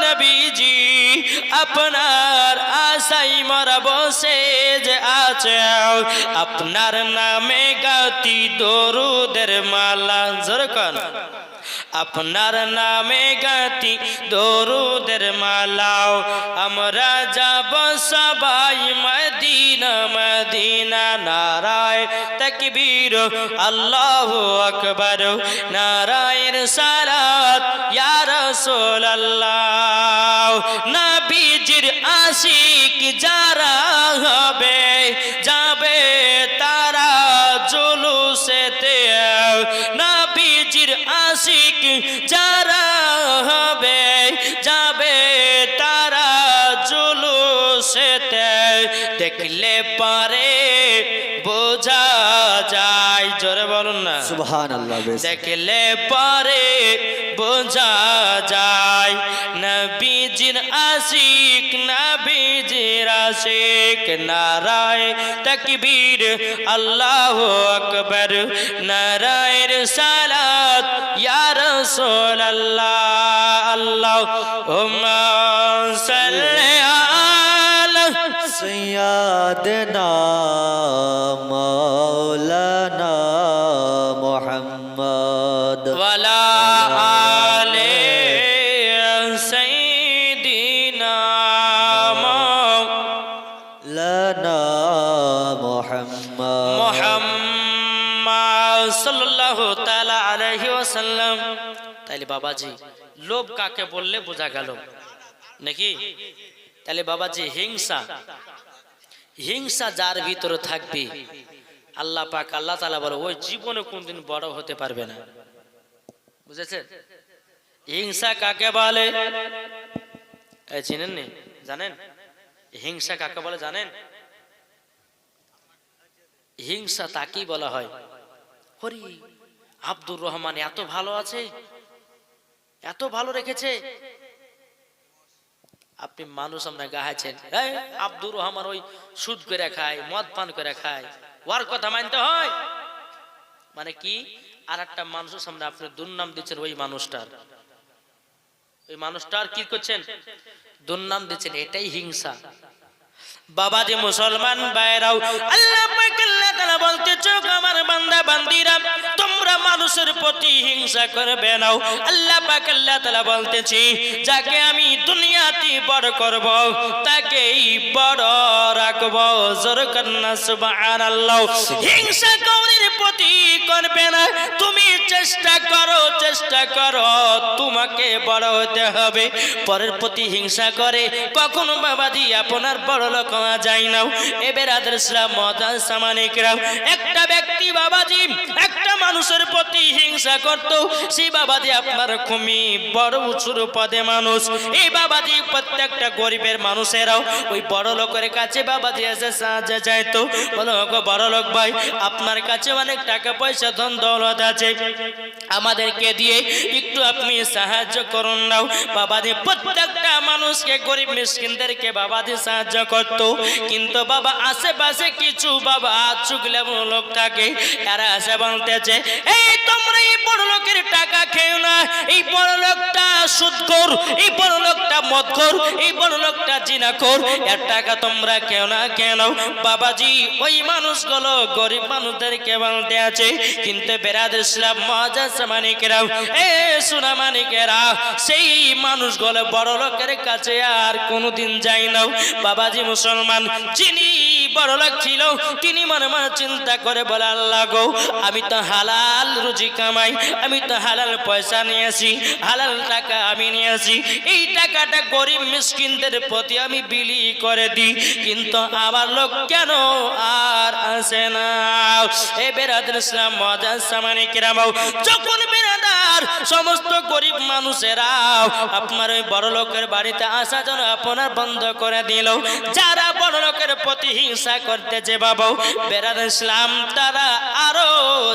নবীজি, আপনার আশাই মোরা বসে যে আছে। আপনার নামে গাতি দরুদের মালা। জোরকান আপনার নামে গাতি দরুদের মালাও, আমরা যাব সবাই মদিনা মদিনা। নারায়ে তাকবীর, আল্লাহু আকবার, নারায়ে রিসালাত ইয়া রাসূলুল্লাহ। নবীজির আশিক যারা হবে যাবে তারা জুলুসেতে। নবীজির আশিক যারা হবে যাবে তারা জুলুসেতে। দেখলে পারে বোঝা যায়। জোরে বলুন না সুবহানাল্লাহ। বেশক দেখলে পারে বোঝা যায়। নবীজির আশিক, নবীজির আশিক। নারায়ে তাকবীর, আল্লাহু আকবার, নারায়ে রিসালাত ইয়া রাসূলুল্লাহ। আল্লাহুম্মা সাল্লি আলা সাইয়্যিদিনা মাওলানা মুহাম্মদ ওয়ালা আলে সাইয়্যিদিনা মাওলানা মুহাম্মদ মুহাম্মদ সাল্লাল্লাহু তাআলা আলাইহি ওয়াসাল্লাম। তাইলে বাবাজি লোভ কাকে বললে বোঝা গেল নাকি? তাহলে বাবাজি হিংসা, হিংসা যার ভিতরে থাকবে আল্লাহ পাক আল্লাহ তাআলা বলে ওই জীবনে কোনদিন বড় হতে পারবে না। বুঝেছেন? হিংসা কাকে বলে এই চিনেন নি? জানেন হিংসা কাকে বলে? জানেন হিংসা তাকেই বলা হয়, হরি আব্দুর রহমান এত ভালো আছে, এত ভালো রেখেছে। আপনি মানুষ আমরা গাহাছেন, আব্দুর রহমান ওই সুদ করে খায়, মদ পান করে খায়, ওর কথা মানতে হয়। মানে কি? আর একটা মানুষের সামনে আপনি দুর্নাম দিচ্ছেন ওই মানুষটার, ওই মানুষটার কি করছেন? দুর্নাম দিচ্ছেন। এটাই হিংসা। বাবাজি মুসলমান ভাইরাও, আল্লাহ পাক আল্লাহ তাআলা বলতেছে আমার বান্দা বান্দীরা তোমরা মানুষের প্রতি হিংসা করবে না। আল্লাহ পাক আল্লাহ তাআলা বলতেছে যাকে আমি দুনিয়াতে বড় করব তাকেই বড় রাখব। জোরে কান্না সুবহানাল্লাহ। হিংসা কাউরির প্রতি করবে না। তুমি চেষ্টা করো তোমাকে বড় হতে হবে। পরের প্রতি হিংসা করে কখনো বাবাজি আপনার বড় লোক হওয়া যায় না। এ বেরাদার ইসলাম মুআজ্জাজ সামানিকরাম, একটা ব্যক্তি বাবাজি একটা মানুষের প্রতি হিংসা করত, সেই বাবাজি আপনার খুবই বড় উঁচুর পদে মানুষ। এই বাবাজি প্রত্যেকটা গরিবের মানুষেরাও ওই বড় লোকের কাছে বাবাজি এসে সাহায্য চাইতো, বলো গো বড় লোক ভাই, আপনার কাছে অনেক টাকা পয়সা ধন দৌলত আছে, আমাদেরকে দিয়ে একটু আপনি সাহায্য করুন নাও। বাবাজি প্রত্যেকটা মানুষকে, গরিব মিসকিনদেরকে বাবাজি সাহায্য করত। কিন্তু বাবা আশেপাশে কিছু বাবা চুগলে লোক থাকে, এরা এসে বলতেছে, এই তোমরা এই বড় লোকের টাকা খেও না, এই বড় লোকটা সুদখোর, এই বড় লোকটা মদখোর, এই বড় লোকটা জিনাখোর, এর টাকা তোমরা খেও না কেন? বাবাজি ওই মানুষগুলো গরিব মানুষদেরকে বলতে আছে। কিন্তু বেরাদর ইসলাম মুআজ্জাজ মানিকেরা, এ সোনা মানিকেরা, সেই মানুষগুলো বড় লোকের কাছে আর কোনোদিন যায় না। বাবাজি মুসলমান যিনি বড় লোক ছিল, তিনি মনে মনে চিন্তা করে বলে, আল্লাহ গো, আমি তো হালাল রুজি কামাই, আমি তো হালাল পয়সা নিয়েছি, হালাল টাকা আমি নিয়েছি, এই টাকাটা গরিব মিসকিনদের প্রতি আমি বিলি করে দিই, কিন্তু আমার লোক কেন আর আসে না? এ বেরাদর ইসলাম মুআজ্জাজ মানিকেরা, যখন বেরাদার সমস্ত গরিব মানুষেরা আপনার ওই বড় লোকের বাড়িতে আসা যেন আপনার বন্ধ করে দিল, যারা বড় লোকের প্রতি হিংসা করতেছে বাবা বেরাদর ইসলাম, তারা আরো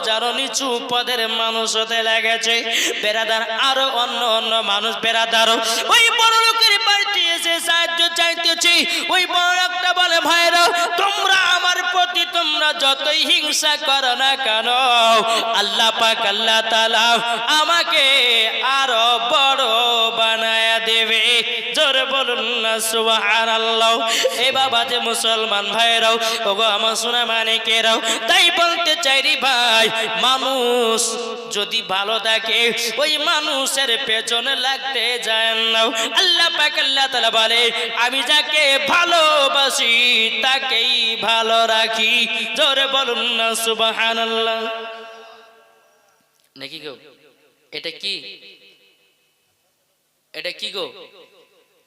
যারা নিচু পদের মানুষ হতে লেগেছে। বেরাদার আরো অন্য অন্য মানুষ বেরাদার ওই বড় লোকের বাড়িতে এসে সাহায্য চাইতেছে। ওই বড় লোকটা বলে, ভাইরা তোমরা আমার প্রতি তোমরা যতই হিংসা করো না কেন, আল্লাহ পাক আল্লাহ তাআলা আমাকে আরো বড় বানায় দেবে। জোরে বলুন না সুবহানাল্লাহ। এ বাবা যে মুসলমান ভাইরাও, ওগো আমার সোনা মানিকেরাও, তাই বলতে চাই রে ভাই, মানুষ যদি ভালো থাকে ওই মানুষের পেছনে লাগতে যায় না। আল্লাহ পাক আল্লাহ তাআলা বলে, আমি যাকে ভালোবাসি তাকেই ভালো রাখি। জোরে বলুন না সুবহানাল্লাহ। নাকি গো? এটা কি? এটা কি গো?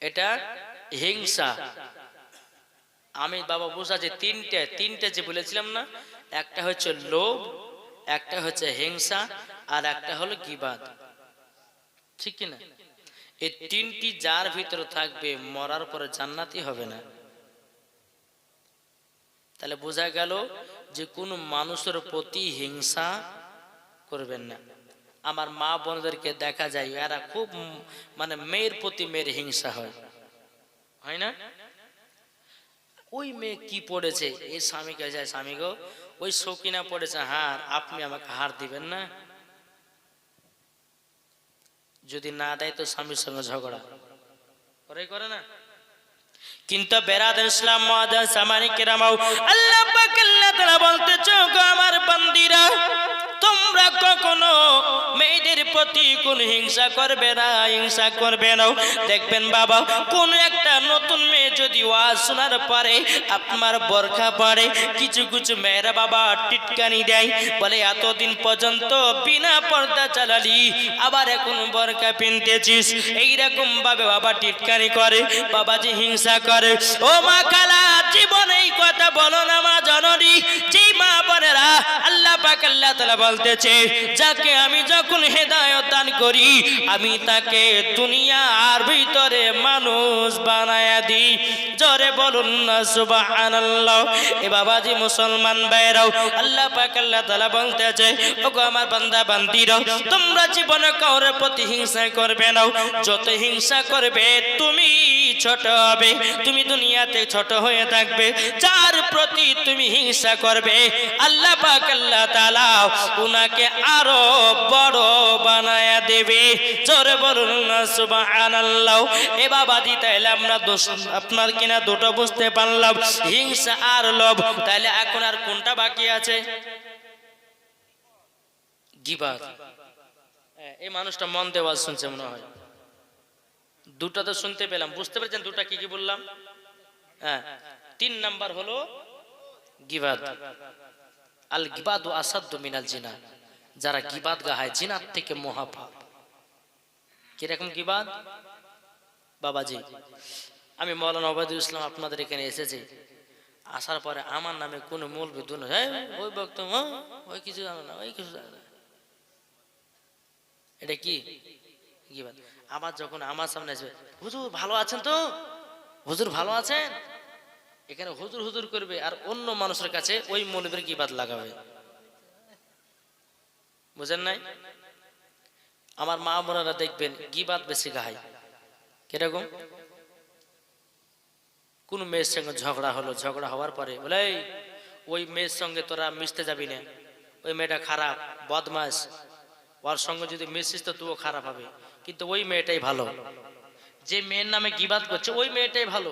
এটা হিংসা। আমি বাবা বুঝাচ্ছি, তিনটে যে বলেছিলাম না, একটা হচ্ছে লোভ, একটা হচ্ছে হিংসা, আর একটা হলো গীবাত, ঠিক কি না? এই তিনটি যার ভিতরে থাকবে মরার পরে জান্নাতি হবে না। তাহলে বোঝা গেল যে কোনো মানুষের প্রতি হিংসা করবেন না। আমার মা বোনদেরকে দেখা যায়, এরা খুব মানে মেয়ের প্রতি মেয়ের হিংসা হয় না? ওই মেয়ে কি পড়েছে, এই স্বামীকে যায়, স্বামী গো ওই শৌখিনা পড়েছে হার, আপনি আমাকে হার দিবেন না? যদি না দেয় তো স্বামীর সঙ্গে ঝগড়া করে না? কিন্তু বেরাদর ইসলাম মুআজ্জাজ মানিকেরা, আল্লাহ পাক আল্লাহ তাআলা বলতেছে, গো আমার বান্দিরা, তোমরা কখনো মেয়েদের প্রতি কোন হিংসা করবে না, হিংসা করবে না। দেখবেন বাবা, কোন একটা নতুন মেয়ে যদি ওয়াজ শোনার পরে আপনার বোরখা পরে, কিছু কিছু মেয়েরা বাবা টিটকানি দেয়, বলে এতদিন পর্যন্ত বিনা পর্দা চালালি, আবার এখন বোরখা পিনতেছিস, এইরকম ভাবে বাবা টিটকানি করে, বাবাজি হিংসা করে। ও মা খালা, জীবনে এই কথা বলো না মা জননী। যে মা বোনেরা, আল্লাহ পাক আল্লাহ তাআলা বলতেছে, যাকে আমি যখন হেদায়েত দান করি, আমি তাকে দুনিয়ার ভিতরে মানুষ বানায়া দিই। জোরে বলুন না সুবহানাল্লাহ। এ বাবাজি মুসলমান ভাইরাও, আল্লাহ পাক আল্লাহ তাআলা বলতেছে, ওগো আমার বান্দা বান্দিরা, তোমরা জীবনে কাউরে প্রতি হিংসা করবে না। যত হিংসা করবে তুমি ছোট হবে, তুমি দুনিয়াতে ছোট হয়ে থাকবে। যার প্রতি তুমি হিংসা করবে, আল্লাহ পাক আল্লাহ তাআলা উনাকে আরো বড় বানায়া দেবে। জোরে বলুন না সুবহানাল্লাহ। এ বাবাজি, তাইলে আমরা আপনার কিনা দুটো বুঝতে পারলাম, হিংসা আর লোভ। তাইলে এখন আর কোনটা বাকি আছে? গীবাত। এই মানুষটা মন দিয়ে ওয়াজ শুনছে মনে হয়। দুটো তো শুনতে পেলাম, বুঝতে পেরেছেন দুটা কি কি বললাম? হ্যাঁ, 3 নাম্বার হলো গীবাত। আল গীবাতু আসাদ্দু মিনাল জিনা। যারা গীবাত গায় জিনার থেকে মহাপাপ। কিরকম গীবাত? বাবাজি, আমি মাওলানা ওবায়দুল ইসলাম আপনাদের এখানে এসেছি, আসার পরে আমার নামে কোন মৌলবি দুন, ওই বক্তব্য, ওই কিছু জানে না, ওই কিছু জানে না, এটা কি গীবাত। আবার যখন আমার সামনে আসবে, হুজুর ভালো আছেন তো, হুজুর ভালো আছেন, এখানে হুজুর হুজুর করবে আর অন্য মানুষের কাছে ওই মৌলবীর গীবাত লাগাবে। বুঝেন নাই? আমার মা বোনেরা দেখবেন গীবাত বেশি গায়। কিরকম? কোন মেয়ের সঙ্গে ঝগড়া হলো, ঝগড়া হওয়ার পরে বলে "এই, ওই মেয়ের সঙ্গে তোরা মিশতে যাবি না, ওই মেয়েটা খারাপ, বদমাস, ওর সঙ্গে যদি মিশিস তো তুইও খারাপ হবে, কিন্তু ওই মেয়েটাই ভালো"। যে মেয়ের নামে গীবাত করছে ওই মেয়েটাই ভালো।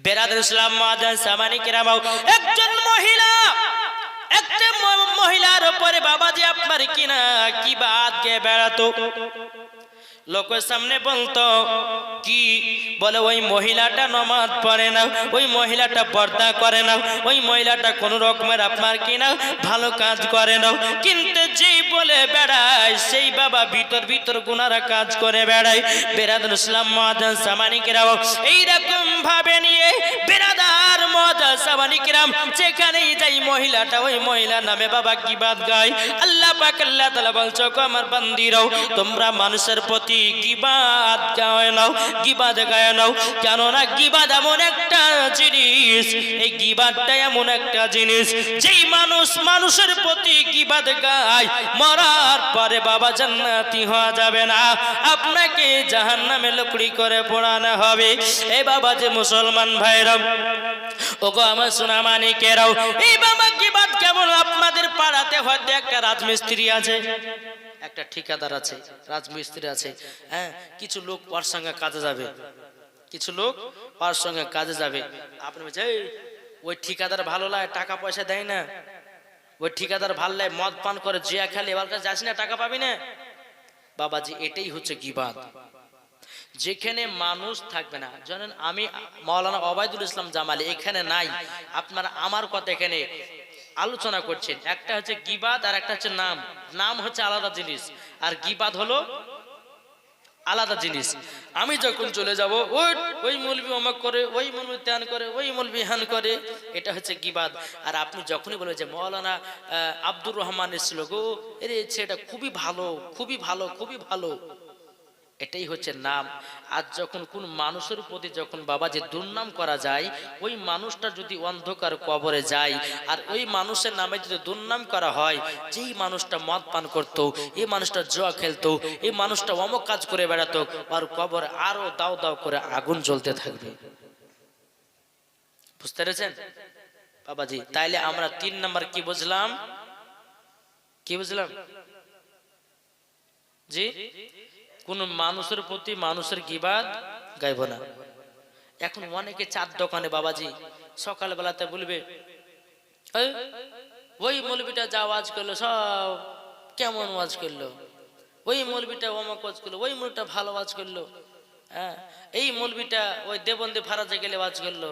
বেরাদর ইসলাম মুআজ্জাজ সামানি কিরামাও, একজন মহিলা, একটা মহিলার উপরে বাবাজি আপনার কিনা গীবাত গে বেড়াতো। লোকের সামনে বলতো কি, বলে ওই মহিলাটা নামাজ পড়ে না, ওই মহিলাটা পর্দা করে না, ওই মহিলাটা কোন রকমের আপনার কিনা ভালো কাজ করে না, কিন্তু যেই বলে বেড়ায় সেই বাবা ভিতর ভিতর গুনারা কাজ করে বেড়ায়। বেরাদর ইসলাম মুআজ্জাজ সামানি কিরাম, এইরকম ভাবে নিয়ে বেরাদার মুআজ্জাজ সামানি কিরাম যেখানেই যাই মহিলাটা ওই মহিলা নামে বাবা গীবাত গায়। আল্লাহ পাক আল্লাহ তাআলা বলছো গো আমার বান্দিরাও, তোমরা মানুষের প্রতি গীবাত গায় নাও, গীবাত গায় নাও, কেননা গীবাত এমন একটা জিনিস, এই গীবাতটা এমন একটা জিনিস যেই মানুষ মানুষের প্রতি গীবাত গায় মরার পরে বাবা জান্নাতি হওয়া যাবে না, আপনাকে জাহান্নামে লকড়ি করে পোড়ানো হবে। এই বাবা যে মুসলমান ভাইরা, ওগো আমার সোনা মানিকেরাও, এই বাবা গীবাত কেমন? আপনাদের পাড়াতে হয়তো একটা রাজমিস্ত্রি আছে, একটা ঠিকাদার আছে, রাজমিস্ত্রি আছে, হ্যাঁ, কিছু লোক ওর সঙ্গে কাজে যাবে, কিছু লোক ওর সঙ্গে কাজে যাবে। আপনি বলছেন এই, ওই ঠিকাদার ভালো লাগে, টাকা পয়সা দেয় না, ওই ঠিকাদার ভালো লাগে, মদ পান করে, জিয়া খেলে, এবার কাছে যাস না, টাকা পাবি না। বাবাজি এটাই হচ্ছে গীবাত। যেখানে মানুষ থাকবে না, জানেন আমি মাওলানা ওবায়দুল ইসলাম জামালি এখানে নাই, আপনারা আমার কথা এখানে আলোচনা করছেন। একটা হচ্ছে গীবাত আর একটা হচ্ছে নাম। নাম হচ্ছে আলাদা জিনিস আর গীবাত হলো আলাদা জিনিস। আমি যখন চলে যাব ওই মৌলবি অমক করে, ওই মৌলবি ত্যান করে, ওই মৌলবি হান করে, এটা হচ্ছে গীবাত। আর আপনি যখনই বলেন যে মৌলানা আব্দুর রহমান এসেছিল গো, এরে ছেলেটা খুবই ভালো, খুবই ভালো, খুবই ভালো, এটাই হচ্ছে নাম। আর যখন কোন মানুষের প্রতি যখন বাবা যে দুর্নাম করা যায়, ওই মানুষটা যদি অন্ধকার কবরে যায় আর ওই মানুষের নামে যদি দুর্নাম করা হয়, যেই মানুষটা মদ পান করত, এই মানুষটা জুয়া খেলতো, এই মানুষটা অমক কাজ করে বেড়াতো, আর কবরে আরো দাও দাও করে আগুন জ্বলতে থাকবে। বুঝতে পেরেছেন বাবাজি? তাইলে আমরা 3 নাম্বার কি বুঝলাম? কি বুঝলাম জি? কোন মানুষের প্রতি মানুষের গীবাত গাইব না। এখন অনেকে চার দোকানে বাবাজি সকালবেলাতে বলবে ওই মৌলবীটা যা ওয়াজ করলো সব কেমন ওয়াজ করলো, ওই মৌলবীটা অমক ওয়াজ করলো, ওই মৌলবীটা ভালো ওয়াজ করলো, হ্যাঁ, এই মৌলবীটা ওই দেবন্দী ফারাজে গেলে ওয়াজ করলো,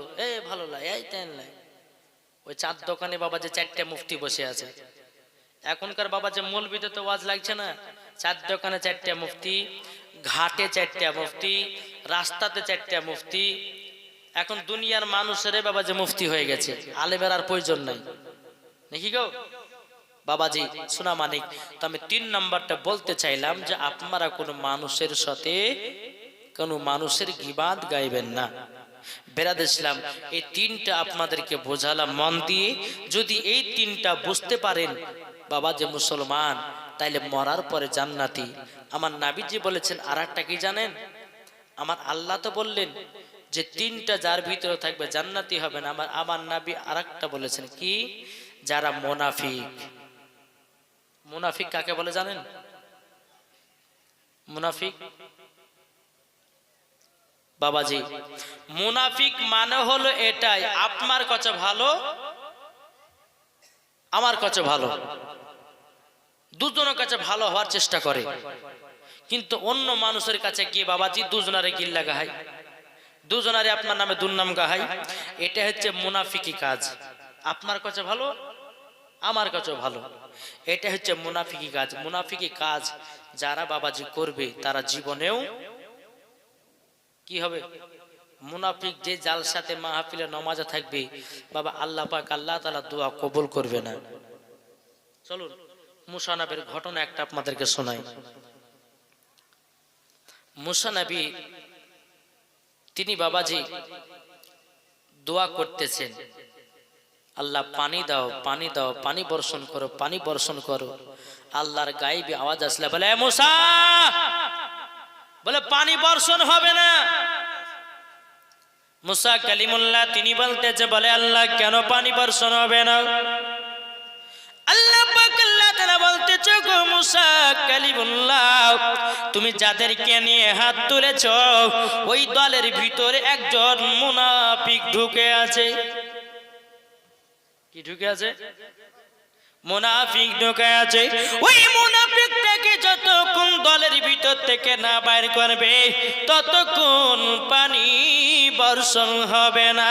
ভালো লাগে, এই তেন লাগে। ওই চার দোকানে বাবা যে 4টে মুফতি বসে আছে, এখনকার বাবা যে মৌলবীতে তো ওয়াজ লাগছে না, চার দোকানে 4টে মুফতি, ঘাটে 4টে মুফতি, রাস্তাতে 4টে মুফতি। এখন দুনিয়ার মানুষের বাবা যে মুফতি হয়ে গেছে, আলেমের আর প্রয়োজন নাই নাকি গো বাবাজি সোনা মানিক। তো আমি 3 নাম্বারটা বলতে চাইলাম যে আপনারা কোনো মানুষের সাথে কোনো মানুষের গীবাত গাইবেন না। বেরাদ ইসলাম এই 3টা আপনাদেরকে বোঝালাম মন দিয়ে। যদি এই 3টা বুঝতে পারেন বাবা যে মুসলমান, তাইলে মরার পরে জান্নাতি। আমার নাবিজি বলেছেন আর একটা কি জানেন? আমার আল্লাহ তো বললেন যে 3টা যার ভিতরে থাকবে জান্নাতি হবে না। আমার নাবি আর একটা বলেছেন কি? যারা মুনাফিক। মুনাফিক কাকে বলে জানেন? মুনাফিক বাবাজি, মুনাফিক মানে হলো এটাই, আপনার কাছে ভালো, আমার কাছে ভালো, দুজনের কাছে ভালো হওয়ার চেষ্টা করে, কিন্তু অন্য মানুষের কাছে গিয়ে বাবাজি দুজনারে গিল্লা গাহাই, দুজনারে আপনার নামে দুর্নাম গাহাই। এটা হচ্ছে মুনাফিকি কাজ। আপনার কাছে ভালো, আমার কাছে ভালো, এটা হচ্ছে মুনাফিকি কাজ। মুনাফিকি কাজ যারা বাবাজি করবে তারা জীবনেও কি হবে? মুনাফিক যে জালসাতে মাহফিলে নামাজে থাকবে বাবা, আল্লাহ পাক আল্লাহ তাআলা দোয়া কবুল করবে না। চলুন মুসা নবীর ঘটনা একটা আপনাদেরকে শোনাই। মুসা নবী তিনি বাবাজি দোয়া করতেছেন, আল্লাহ পানি দাও, পানি দাও, পানি বর্ষণ করো, পানি বর্ষণ করো। আল্লাহর গায়েবী আওয়াজ আসলে বলে, এ মুসা, বলে পানি বর্ষণ হবে না। মুসা কালিমুল্লাহ তিনি বলতেছে, বলে আল্লাহ কেন পানি বর্ষণ হবে না? আল্লাহ পাক আল্লাহ তাআলা বলতেছে, গো মুসা কালিমুল্লাহ, তুমি যাদেরকে নিয়ে হাত তুলেছো ওই দলের ভিতরে একজন মুনাফিক ঢুকে আছে। কি ঢুকে আছে? মুনাফিক ঢুকে আছে। ওই মুনাফিকটাকে যতক্ষণ দলের ভিতর থেকে না বাইর করবে ততক্ষণ পানি বর্ষণ হবে না।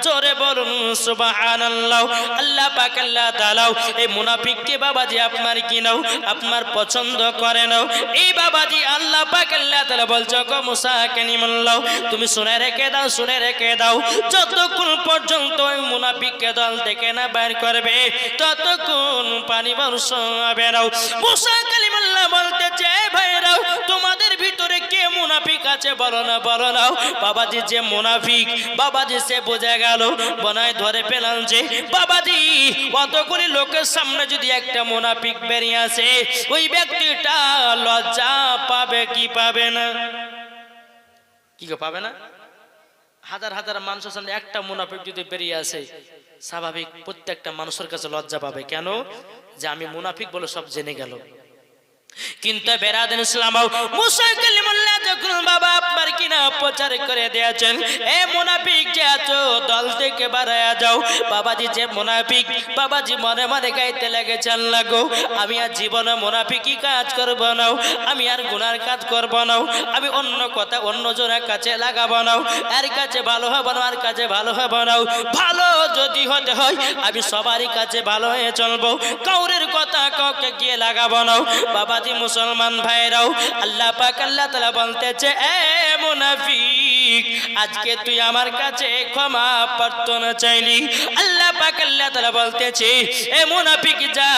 জোরে বলুন সুবহানাল্লাহ। আল্লাহ পাক আল্লাহ তাআলা এই মুনাফিককে বাবাজি আপনার কি নাও, আপনার পছন্দ করে নাও। এই বাবাজি আল্লাহ পাক আল্লাহ তাআলা বলছো, গো মুসা কালিমুল্লাহ, তুমি শুনে রেখে দাও, শুনে রেখে দাও, যতক্ষণ পর্যন্ত ওই মুনাফিককে দল থেকে না বাইর করবে ততক্ষণ পানি বর্ষণ হবে না। মুসা কালিমুল্লাহ বলতেছে, ভাইরাও তোমাদের ভিতরে কে মুনাফিক আছে বলো না, বলো না। বাবাজি যে মুনাফিক বাবাজি সে বোঝা গেল, বনায় ধরে পেলাম যে বাবাজি অতগুলি লোকের সামনে যদি একটা মুনাফিক বেরিয়ে আসে ওই ব্যক্তিটা লজ্জা পাবে কি পাবে না? কি গো পাবে না? হাজার হাজার মানুষের সামনে একটা মুনাফিক যদি বেরিয়ে আসে স্বাভাবিক প্রত্যেকটা মানুষের কাছে লজ্জা পাবে। কেন? যে আমি মুনাফিক বলে সব জেনে গেল। কিন্তু বেরাদান ইসলাম মুসা কালিমুল্লাহ যখন বাবা আপনার কিনা প্রচার করে দিয়েছেন, এ মুনাফিক যে আছো দল থেকে বাড়ায়া যাও। বাবাজি যে মুনাফিক বাবাজি মনে মনে গাইতে লেগেছেন, লাগো আমি আর জীবনে মুনাফিকি কাজ করব না, আমি আর গুনার কাজ করব না, আমি অন্য কথা অন্য জনের কাছে লাগাবো না, এর কাছে ভালো হবো না, আর কাছে ভালো হবো না। ভালো যদি হতে হয় আমি সবারই কাছে ভালো হয়ে চলবো, কাউরের কথা কাউকে গিয়ে লাগাবো না। বাবা মুসলমান ভাইরাও আল্লাহ পাক আল্লাহ তাআলা বলতেছে, এ মুনাফিক আজকে তুই আমার কাছে ক্ষমা প্রার্থনা চাইলি, আল্লাহ পাক আল্লাহ তাআলা বলতেছে, এ মুনাফিক যা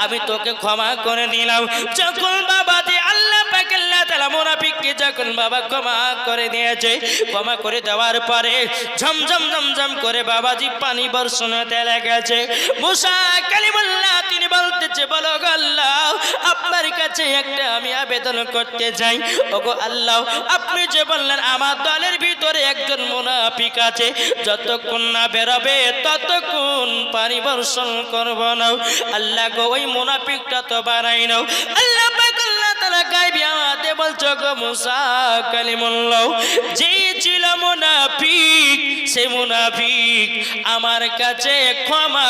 আমি তোকে ক্ষমা করে দিলাম। যখন বাবাজি আল্লাহ পাক আল্লাহ তাআলা মুনাফিককে যখন বাবা ক্ষমা করে দিয়েছে, ক্ষমা করে দেওয়ার পরে ঝমঝম ঝমঝম করে বাবাজি পানি বর্ষণ হতে লেগেছে। মুসা কালিমুল্লাহ তিনি বলতেছে, বলো গো আল্লাহ আপনার কাছে একটা আমি আবেদন করতে চাই। ওগো আল্লাহ আপনি যে বললেন আমার দলের ভিতরে একজন মুনাফিক আছে, যতক্ষণ না বেরোবে ততক্ষণ পানি বর্ষণ করব না। আল্লাহ গো ওই মুনাফিকটা তো বাড়াই নাও। আল্লাহ পাক আল্লাহ তাআলা গায়বী আওয়াজে বলছো, গো মুসা কালিমুল্লাহ যে ছিল মুনাফিক সে মুনাফিক আমার কাছে ক্ষমা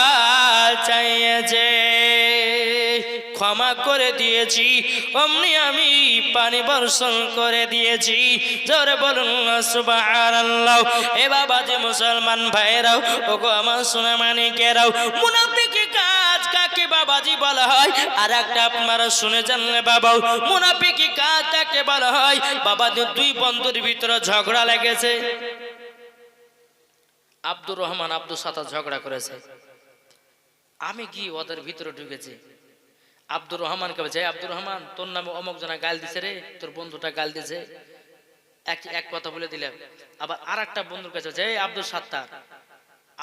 চাইছে, ক্ষমা করে দিয়েছি, অমনি আমি পানি বর্ষণ করে দিয়েছি। জোরে বলুন সুবহানাল্লাহ। এ বাবা যে মুসলমান ভাইরাও ওগো আমার সোনা মানিকেরাও, মুনাফিকি কাজ কাকে বাবাজি বলা হয় আর একটা আপনারা শুনে জানলে বাবা, মুনাফিকি কাজ কাকে বলা হয়? বাবা দুই বন্ধুর ভিতরে ঝগড়া লেগেছে, আব্দুর রহমান আব্দুর সাথে ঝগড়া করেছে, আমি কি ওদের ভিতরে ঢুকেছি। আব্দুর রহমানকে বলছে, আব্দুর রহমান তোর নামে অমুক জনা গাল দিছে রে, তোর বন্ধুটা গাল দিছে, এক কথা বলে দিলাম। আবার আর একটা বন্ধুর কাছে বলছে, আব্দুল সাত্তার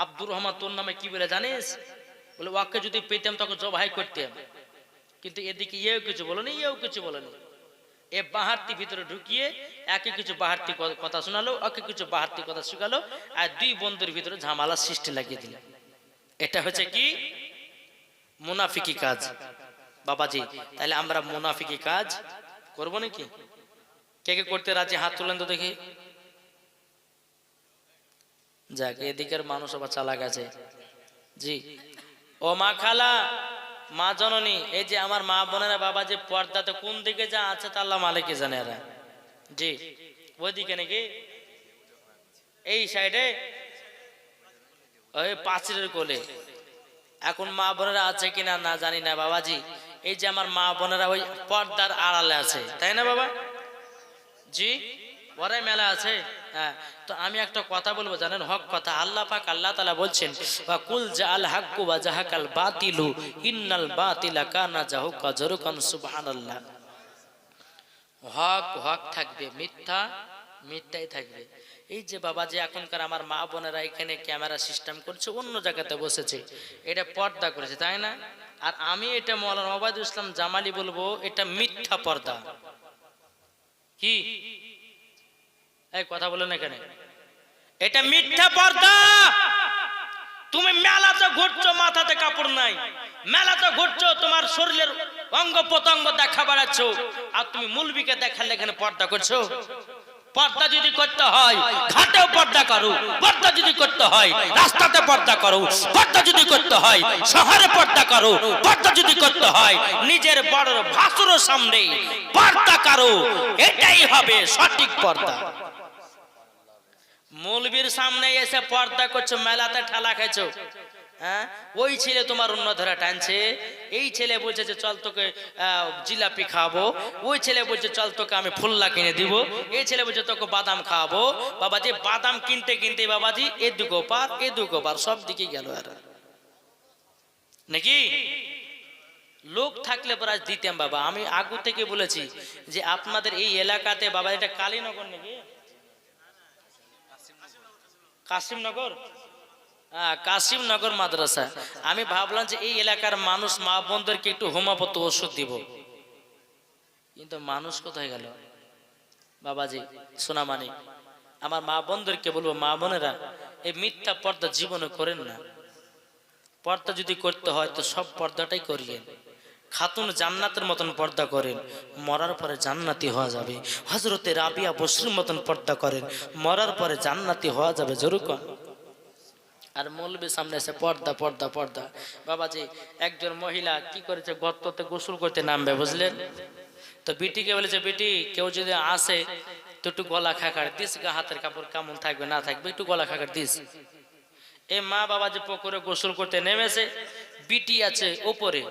আব্দুর রহমান তোর নামে কি বলে জানিস? বলে ওকে যদি পেতাম তোকে জবাই করতাম। কিন্তু এদিকে ইয়েও কিছু বলেনি, ইয়েও কিছু বলেনি। এ বাহার্তি ভিতরে ঢুকিয়ে একে কিছু বাহার্তি কথা শোনালো, ওকে কিছু বাহার্তি কথা শুকালো, আর দুই বন্ধুর ভিতরে ঝামেলা সৃষ্টি লাগিয়ে দিল। এটা হচ্ছে কি? মুনাফিকি কাজ। বাবাজি তাহলে আমরা মুনাফিকি কাজ করব নাকি? কে কে করতে রাজি হাত তুলেন তো দেখি। যাক এদিকের মানুষ আবার চালাক আছে। জি ও মা খালা, মা জননী, এই যে আমার মা বোনেরা বাবা যে পর্দাতে কোন দিকে যা আছে তা আল্লাহ মালিক জানে। এরা জি ওইদিকে নাকি এই সাইডে ওই পাঁচিলের কোলে। এখন মা বোনেরা আছে কিনা না জানি না বাবাজি। এই যে আমার মা বোনেরা ওই পর্দার আড়ালে আছে, তাই না বাবা? জি ওরে মেলা আছে। হ্যাঁ, তো আমি একটা কথা বলবো, জানেন হক কথা। আল্লাহ পাক আল্লাহ তাআলা বলছেন ওয়া কুল জাআল হাক্কু ওয়া জাহাকাল বাতিলু ইন্নাল বাতিলা কানা জাহুকা জারুকান। সুবহানাল্লাহ। হক হক থাকবে, মিথ্যা মিথ্যাই থাকবে। এই যে বাবা যে এখনকার আমার মা বোনেরা এখানে ক্যামেরা সিস্টেম করছে, অন্য জায়গাতে বসেছে, এটা পর্দা করেছে, তাই না? আর আমি এটা মাওলানা ওবায়দুল ইসলাম জামালি বলবো এটা মিথ্যা পর্দা। কি এই কথা বলেন এখানে, এটা মিথ্যা পর্দা। তুমি মেলাতে ঘুরছো, মাথাতে কাপড় নাই, মেলাতে ঘুরছো, তোমার শরীরের অঙ্গ প্রত্যঙ্গ দেখা বাড়াচ্ছ, আর তুমি মুলবিকে দেখালে এখানে পর্দা করছো? পর্দা যদি করতে হয় ঘাটেও পর্দা করো, পর্দা যদি করতে হয় রাস্তাতে পর্দা করো, পর্দা যদি করতে হয় শহরে পর্দা করো, পর্দা যদি করতে হয় নিজের বড় ভাসুরের সামনে পর্দা করো, এটাই হবে সঠিক পর্দা। মৌলবীর সামনে এসে পর্দা করছো, মেলাতে ঠেলা খেয়েছো, হ্যাঁ, ওই ছেলে তোমার অন্য ধরে টানছে, এই ছেলে বলছে যে চল তোকে জিলাপি খাবো, ওই ছেলে বলছে চল তোকে আমি ফুল্লা কিনে দিব, এই ছেলে বলছে তোকে বাদাম খাওয়াবো। বাবাজি বাদাম কিনতে কিনতে বাবাজি এ দুগো পার এ দুগো পার সব দিকে গেল। আর নাকি লোক থাকলে প্রায় দিতাম বাবা। আমি আগু থেকে বলেছি যে আপনাদের এই এলাকাতে বাবা, এটা কালীনগর নাকি কাশিমনগর, কাশিমনগর মাদ্রাসা। আমি ভাবলাম যে এই এলাকার মানুষ মা বোনদেরকে একটু হোমিওপ্যাথি ওষুধ দিব, কিন্তু মানুষ কোথায় গেল বাবাজি? সোনামানি আমার মা বোনদেরকে বলবো, মা বোনেরা এই মিথ্যা পর্দা জীবনে করেন না। পর্দা যদি করতে হয় তো সব পর্দাটাই করিয়েন, খাতুন জান্নাতের মতন পর্দা করেন, মরার পরে জান্নাতি হওয়া যাবে। হযরতে রাবিয়া বসরির মতন পর্দা করেন, মরার পরে জান্নাতি হওয়া যাবে। জরুর কর। আর মৌলবীর সামনে এসে পর্দা পর্দা পর্দা। বাবাজি একজন মহিলা কি করেছে, গর্ততে গোসল করতে নামবে, বুঝলেন তো? বিটিকে বলেছে, বিটি কেউ যদি আসে তো একটু গলা খাকার দিস, গা হাতের কাপড় কেমন থাকবে না থাকবে একটু গলা খাকার দিস। এ মা বাবা যে পুকুরে গোসল করতে নেমেছে, বিটি আছে ওপরে,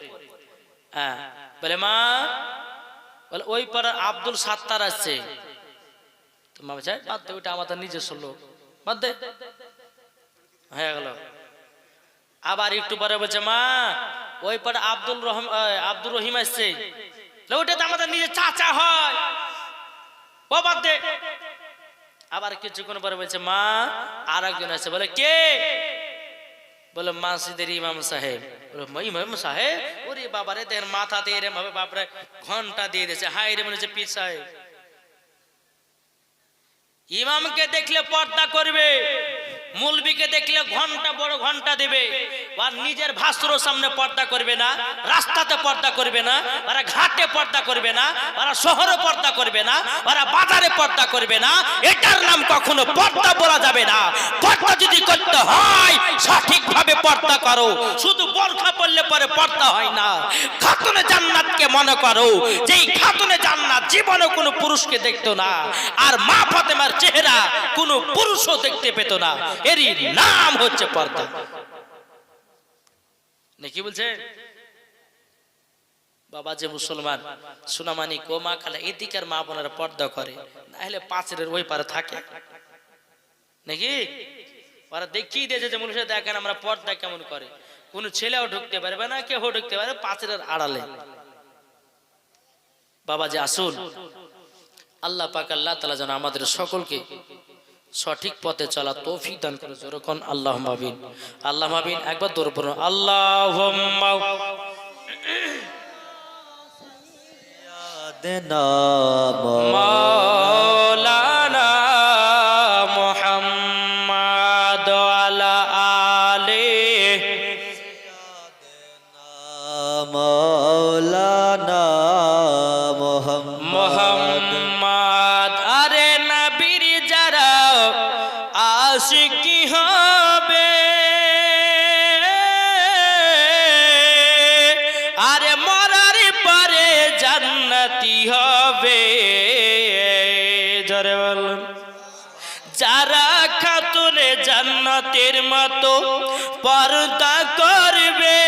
হ্যাঁ, বলে মা, বলে ওই পাড়ার আব্দুল সাত্তার আসছে। তো মা বলছে বাদ দে, ওইটা আমাদের নিজস্ব লোক, বাদ দে, হয়ে গেল। আবার একটু পরে বলছে মা, ওই পাড়া আব্দুর রহিম আসছে, ওইটা তো আমাদের নিজের চাচা হয়, ও বাদ দে। আবার কিছুক্ষণ পরে বলছে মা, আর একজন আছে, বলে কে? বলে মসজিদের ইমাম সাহেব। ইমাম সাহেব? ওরে বাবারে, দেখেন মাথাতে এরম ভাবে বাপরে ঘন্টা দিয়ে দিয়েছে, হাই রে মনে হচ্ছে পীর সাহেব। ইমামকে দেখলে পর্দা করবে, মুলবিকে দেখলে ঘন্টা বড় ঘন্টা দেবে, আর নিজের ভাসুরের সামনে পর্দা করবে না, রাস্তাতে পর্দা করবে না, ওরা ঘাটে পর্দা করবে না, ওরা শহরে পর্দা করবে না, ওরা বাজারে পর্দা করবে না। এটার নাম কখনো পর্দা বলা যাবে না। পর্দা যদি করতে হয় সঠিকভাবে পর্দা করো, শুধু বোরখা পরলে পরে পর্দা হয় না। খাতুনে জান্নাতকে মনে করো, যেই খাতুনে জান্নাত জীবনে কোনো পুরুষকে দেখতো না, আর মা ফাতেমার চেহারা কোনো পুরুষও দেখতে পেত না, এরই নাম হচ্ছে পর্দা। নাকি বলছে বাবা? যে মুসলমান সোনামানি কোমা খালা এদিকের মা বোনেরা পর্দা করে, না হলে পাঁচের ওই পারে থাকে নাকি? ওরা দেখিয়ে দিয়েছে যে মানুষের দেখেন আমরা পর্দা কেমন করে, কোন ছেলেও ঢুকতে পারবে না, কেউ ঢুকতে পারে পাঁচের আড়ালে। বাবা যে আসুন, আল্লাহ পাক আল্লাহ তাআলা যেন আমাদের সকলকে সঠিক পথে চলা তৌফিক দান করে। যখন আল্লাহুম্মা আমিন, আল্লাহুম্মা আমিন। একবার দৌড় পড়ুন, আল্লাহুম্মা মাওলানা মুহাম্মাদ আলা আলিহি মাওলানা মুহাম্মাদ। আরে নবীর যারা আশিকি হবে, আরে মরার পরে জান্নাতি হবে। জোরে বলুন। যারা খাতুনে জান্নাতের মতো পর্দা করবে,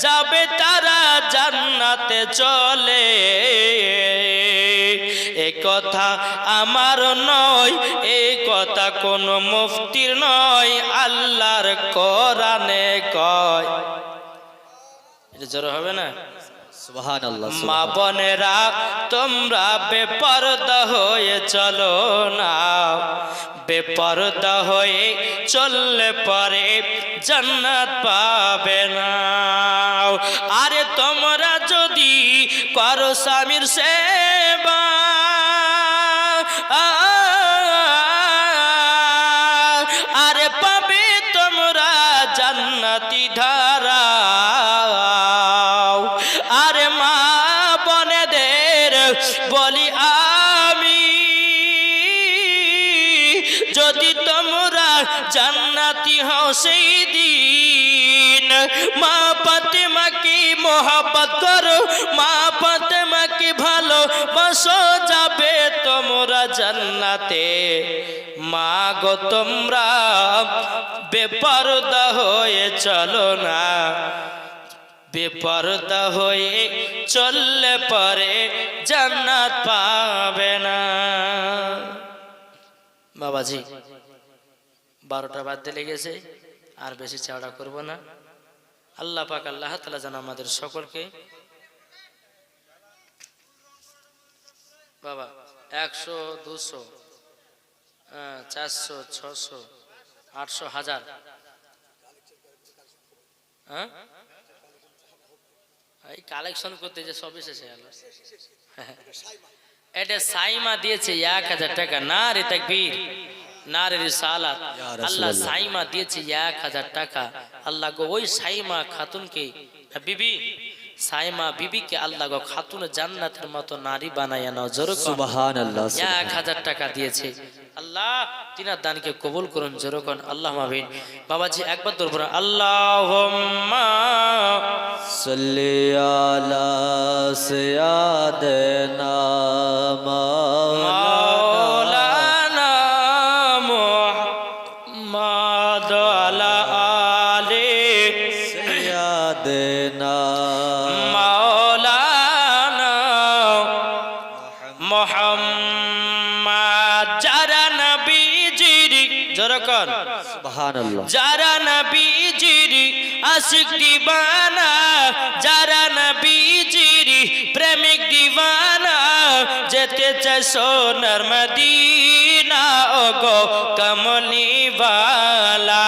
যাবে তারা জান্নাতে চলে। এ কথা আমার নয়, এই কথা কোন মুফতির নয়, আল্লাহর কোরআনে কয়। এটা জোর হবে না? সুবহানাল্লাহ। মা বোনেরা তোমরা বেপরদা হয়ে চলো না, বেপরদা হয়ে চললে পরে জান্নাত পাবে না। আরে তোমরা যদি করো স্বামীর সেবা, আরে পাবে তোমরা জান্নাতি ধারা। আরে মা বোনেদের বলি আমি, যদি তোমরা জান্নাতি হও সেই দিন মা ফাতেমাকে মোহাব্বত করো, মা ফাতেমাকে ভালোবাসো, যাবে তোমরা জান্নাতে। মা গো তোমরা বেপরদা হয়ে চলো না, বেপরদা হয়ে চললে পরে জান্নাত পাবে না। বাবাজি 12টা বাজতে লেগেছে, আর বেশি চওড়া করব না। আল্লাহ পাক আল্লাহ তাআলা যেন আমাদের সকলকে বাবা 100 200 400 600 800 1000 হ্যাঁ এই কালেকশন করতে যে সব এসেছে গেল। এটা সাইমা দিয়েছে 1000 টাকা। না রে তাকবীর, না রে রিসালাত। আল্লাহ সাইমা দিয়েছে 1000 টাকা। আল্লাহ গো ওই সাইমা খাতুনকে বিবি, সাইমা বিবিকে আল্লাহ গো খাতুন জান্নাতের মতো নারী বানায়া নাও। জোরে সুবহানাল্লাহ। 1000 টাকা দিয়েছে। আল্লাহ তিনার দানকে কবুল করুন। জোরে কোন আল্লাহুম্মা আমিন। বাবাজি একবার দরুদ পড়ুন, আল্লাহুম্মা সাল্লি আলা সাইয়্যিদিনা মাওলানা মুহাম্মদ আলা আলি সাইয়্যিদিনা মাওলানা মুহাম্মদ। যারা নবীজির জরকন সুবহানাল্লাহ, যারা নবীজির আশিক দিওয়ানা, যারা নবীজির প্রেমিক দিওয়ানা, যেতে চায় সোনার মদিনা ও গো কমলি ওয়ালা,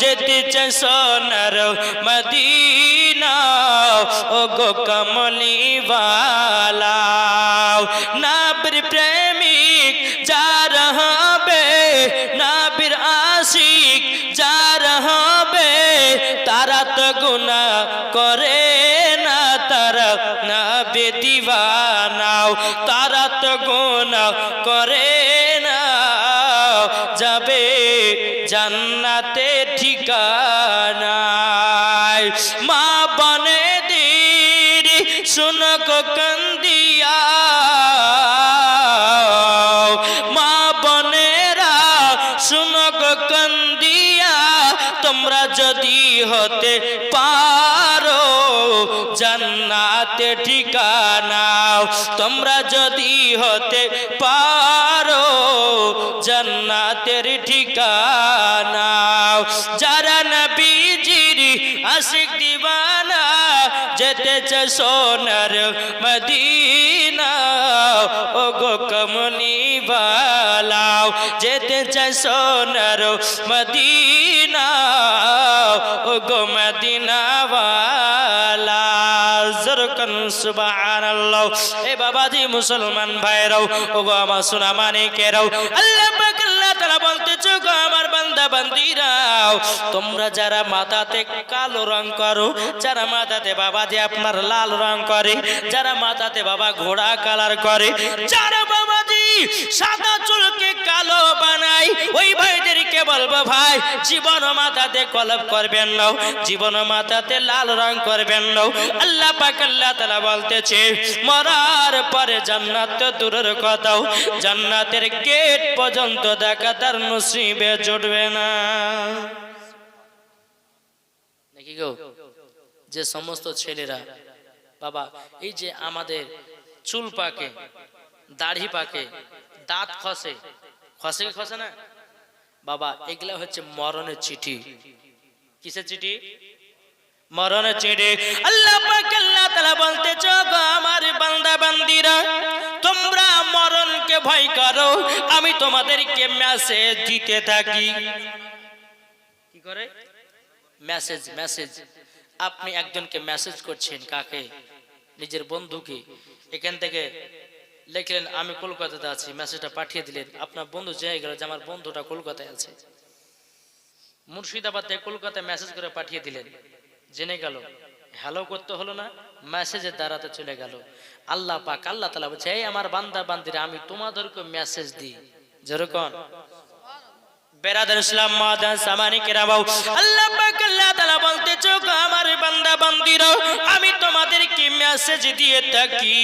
যেতে চায় সোনার মদিনা ও গো কমলি ওয়ালা। নবীর প্রেমিক যারা হবে, নবীর আশিক যারা হবে, তারা তো গুনাহ করে না, তারা নবী দিওয়ানা, তারা তো গুনাহ করে না, যাবে জান্নাতে ঠিকানায়। মা বনেদের শুনো গো কান্দিয়া, মা বনেরা শুনো গো কান্দিয়া, তোমরা যদি হতে পারো জান্নাতে ঠিকানা, তোমরা যদি হতে পারো জান্নাতের ঠিকানা। যারা নবীজির আশিক দিওয়ানা, যেতে চায় সোনার মদিনা ও গো কমলি ওয়ালা, যেতে চায় সোনার মদিনা ও গো মদিনা ওয়ালা। জরকন সুবহানাল্লাহ। এ বাবাজি মুসলমান ভাইরাও ও গো আমার সোনা মানিকেরাও, আল্লাহ পাক আল্লাহ তাআলা বলতেছে গো আমার বান্দা বান্দিরাও, তোমরা যারা মাথাতে কালো রং করো, যারা মাথাতে বাবাজি আপনার লাল রং করে, যারা মাথাতে বাবা ঘোড়া কালার করে, যারা বাবাজি সাদা চুলকে কালো বানাই, ওই ভাইদেরকে বলবো ভাই জীবন মাথাতে কলব করবেন না, জীবন মাথাতে লাল রং করবেন না। আল্লাহ পাক আল্লাহ তাআলা বলতেছে মরার পরে জান্নাত তো দূরের কথা, জান্নাতের গেট পর্যন্ত দেখা তার নসিবে জুটবে না। নাকি গো? যে সমস্ত ছেলেরা বাবা এই যে আমাদের চুল পাকে দাড়ি পাকে, দাঁত খসে, খসে কি খসে না বাবা? এগুলা হচ্ছে মরণের চিঠি। কিসের চিঠি? মরণের চিঠি। আল্লাহ পাক আল্লাহ তাআলা বলতেছে, গো আমার বান্দা বান্দীরা, তোমরা মরণকে ভয় করো, আমি তোমাদেরকে মেসেজ দিতে থাকি। কি করে? মেসেজ। মেসেজ। আপনি একজনকে মেসেজ করছেন, কাকে? নিজের বন্ধুকে। এখান থেকে লিখলেন আমি কলকাতাতে আছি, মেসেজটা পাঠিয়ে দিলেন। আপনার বন্ধু জেনে গেল যে আমার বন্ধুটা কলকাতায় আছে। মুর্শিদাবাদ থেকে কলকাতায় মেসেজ করে পাঠিয়ে দিলেন, জেনে গেল। হ্যালো করতে হলো না, মেসেজের দ্বারাতে চলে গেল। আল্লাহ পাক আল্লাহ তাআলা বলছে, এই আমার বান্দা বান্দিরা, আমি তোমাদেরকে মেসেজ দিই। যেরকম বেরাদার ইসলাম মাদান সামানি কেরামাও, আল্লাহ পাক আল্লাহ তাআলা বলতেছে, আমার বান্দা বান্দিরা, আমি তোমাদেরকে মেসেজ দিয়ে থাকি।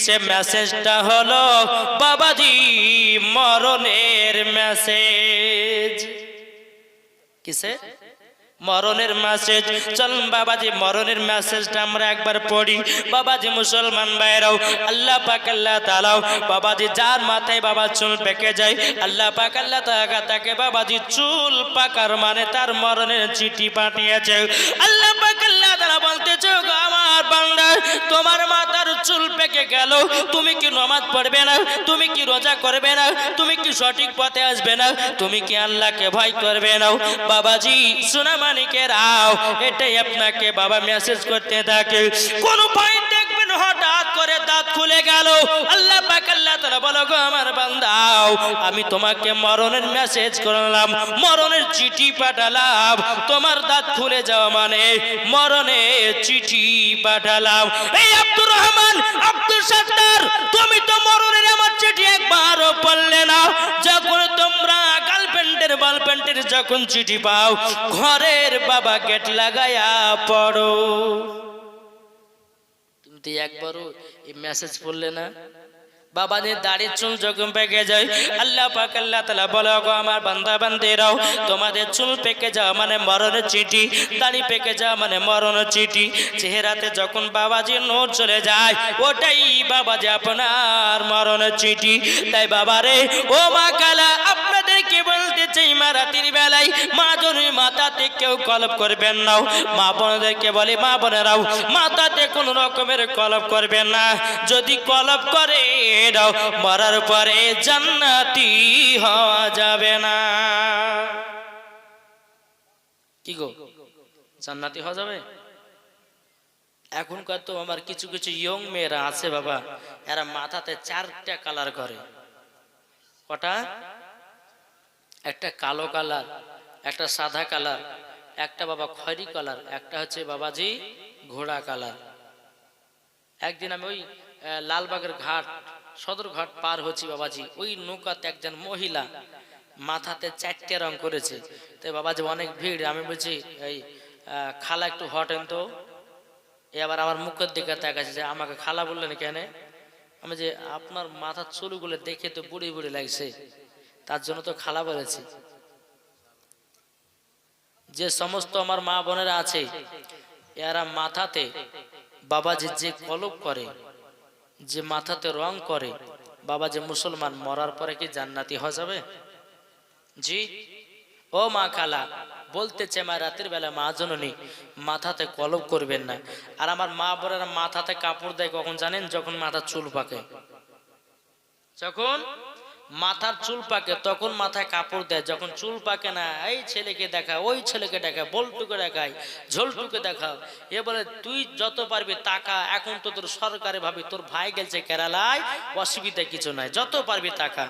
সে মেসেজটা হলো বাবাজি মরণের মেসেজ। কিসে? মরণের মেসেজ। চলুন বাবাজি মরণের মেসেজটা আমরা একবার পড়ি। বাবাজি মুসলমান ভাইরাও, আল্লাহ পাক আল্লাহ তাআলা বাবাজি যার মাথায় বাবা চুল পেকে যায়, আল্লাহ পাক আল্লাহ তাআলা তাকে বাবাজি চুল পাকার মানে তার মরণের চিঠি পাঠিয়েছে। আল্লাহ পাক আল্লাহ তাআলা বলতেছে, আমার বান্দা, তোমার মাথার চুল পেকে গেল, তুমি কি নামাজ পড়বে না? তুমি কি রোজা করবে না? তুমি কি সঠিক পথে আসবে না? তুমি কি আল্লাহকে ভয় করবে না? বাবাজি শোনা এটাই আপনাকে বাবা মেসেজ করতে থাকে। কোন ভয় দেখবেন হঠাৎ করে দাঁত খুলে গেল, আল্লাহ পাক আল্লাহ তাআলা বলো, গো আমার বান্দাও, আমি তোমাকে মরণের মেসেজ করলাম, মরণের চিঠি পাঠালাম। তোমার দাঁত খুলে যাওয়া মানে মরণের চিঠি পাঠালাম। এই আব্দুর রহমান, আব্দুল সত্তার, তুমি তো মরণের আমার চিঠি একবারও পড়লে না। যখন তোমরা গার্লফ্রেন্ডের বয়ফ্রেন্ডের যখন চিঠি পাও, ঘরের বাবা গেট লাগায়া পড়ো। তুমি তো একবারও এই মেসেজ পড়লে না। বাবাদের দাড়ির চুল যখন পেকে যায়, আল্লাহ পাক আল্লাহ তাআলা বলে, গো আমার বান্দা বান্দিরাও, তোমাদের চুল পেকে যাওয়া মানে মরণের চিঠি, দাড়ি পেকে যাওয়া মানে মরণের চিঠি। চেহারাতে যখন বাবাজি নূর চলে যায়, ওটাই বাবাজি আপনার মরণের চিঠি। তাই বাবারে, ও মা কালা, আপনাদেরকে বলতে চাই, মা রাতের বেলায় মা জনের মাথাতে কেউ কলপ করবেন না। মা বোনদেরকে বলে, মা বোনেরাও মাথাতে কোন রকমের কলপ করবেন না। যদি কলপ করে মরার পরে জান্নাতি হওয়া যাবে না। কি গো, জান্নাতি হওয়া যাবে? এখনকার তো আমার কিছু কিছু ইয়ং মেয়েরা আছে বাবা, এরা মাথাতে 4টা কালার করে। কটা? একটা কালো কালার, একটা সাদা কালার, একটা বাবা খয়েরি কালার, একটা হচ্ছে বাবাজি ঘোড়া কালার। একদিন আমি ওই লালবাগের ঘাট, সদর ঘাট পার হচ্ছি বাবাজি, ওই নৌকাতে একজন মহিলা মাথাতে 4টে রং করেছে। তো বাবাজি অনেক ভিড়। আমি বলছি, এই খালা একটু হটেন তো। এবার আমার মুখের দিকে তাকাচ্ছে যে আমাকে খালা বললেন কেন? আমি যে আপনার মাথার চুলগুলো দেখে তো বুড়ি বুড়ি লাগছে, তার জন্য তো খালা বলেছি। যে সমস্ত আমার মা বোনেরা আছে, এরা মাথাতে বাবাজি যে কলপ করে, যে মাথাতে রং করে, বাবা যে মুসলমান মরার পরে কি জান্নাতি হয়ে যাবে? জি ও মা খালা বলতেছে, মা রাতের বেলা মা জননী মাথাতে কলপ করবেন না। আর আমার মা বোনেরা মাথাতে কাপড় দেয় কখন জানেন? যখন মাথার চুল পাকে। যখন মাথার চুল পাকে তখন মাথায় কাপড় দেয়। যখন চুল পাকে না, এই ছেলেকে দেখা, ওই ছেলেকে দেখা, বলটুকে দেখায়, ঝোলটুকে দেখাও। এ বলে তুই যত পারবি টাকা, এখন তো তোর সরকারি ভাবে তোর ভাই গেছে কেরালায়, অসুবিধা কিছু নাই, যত পারবি টাকা।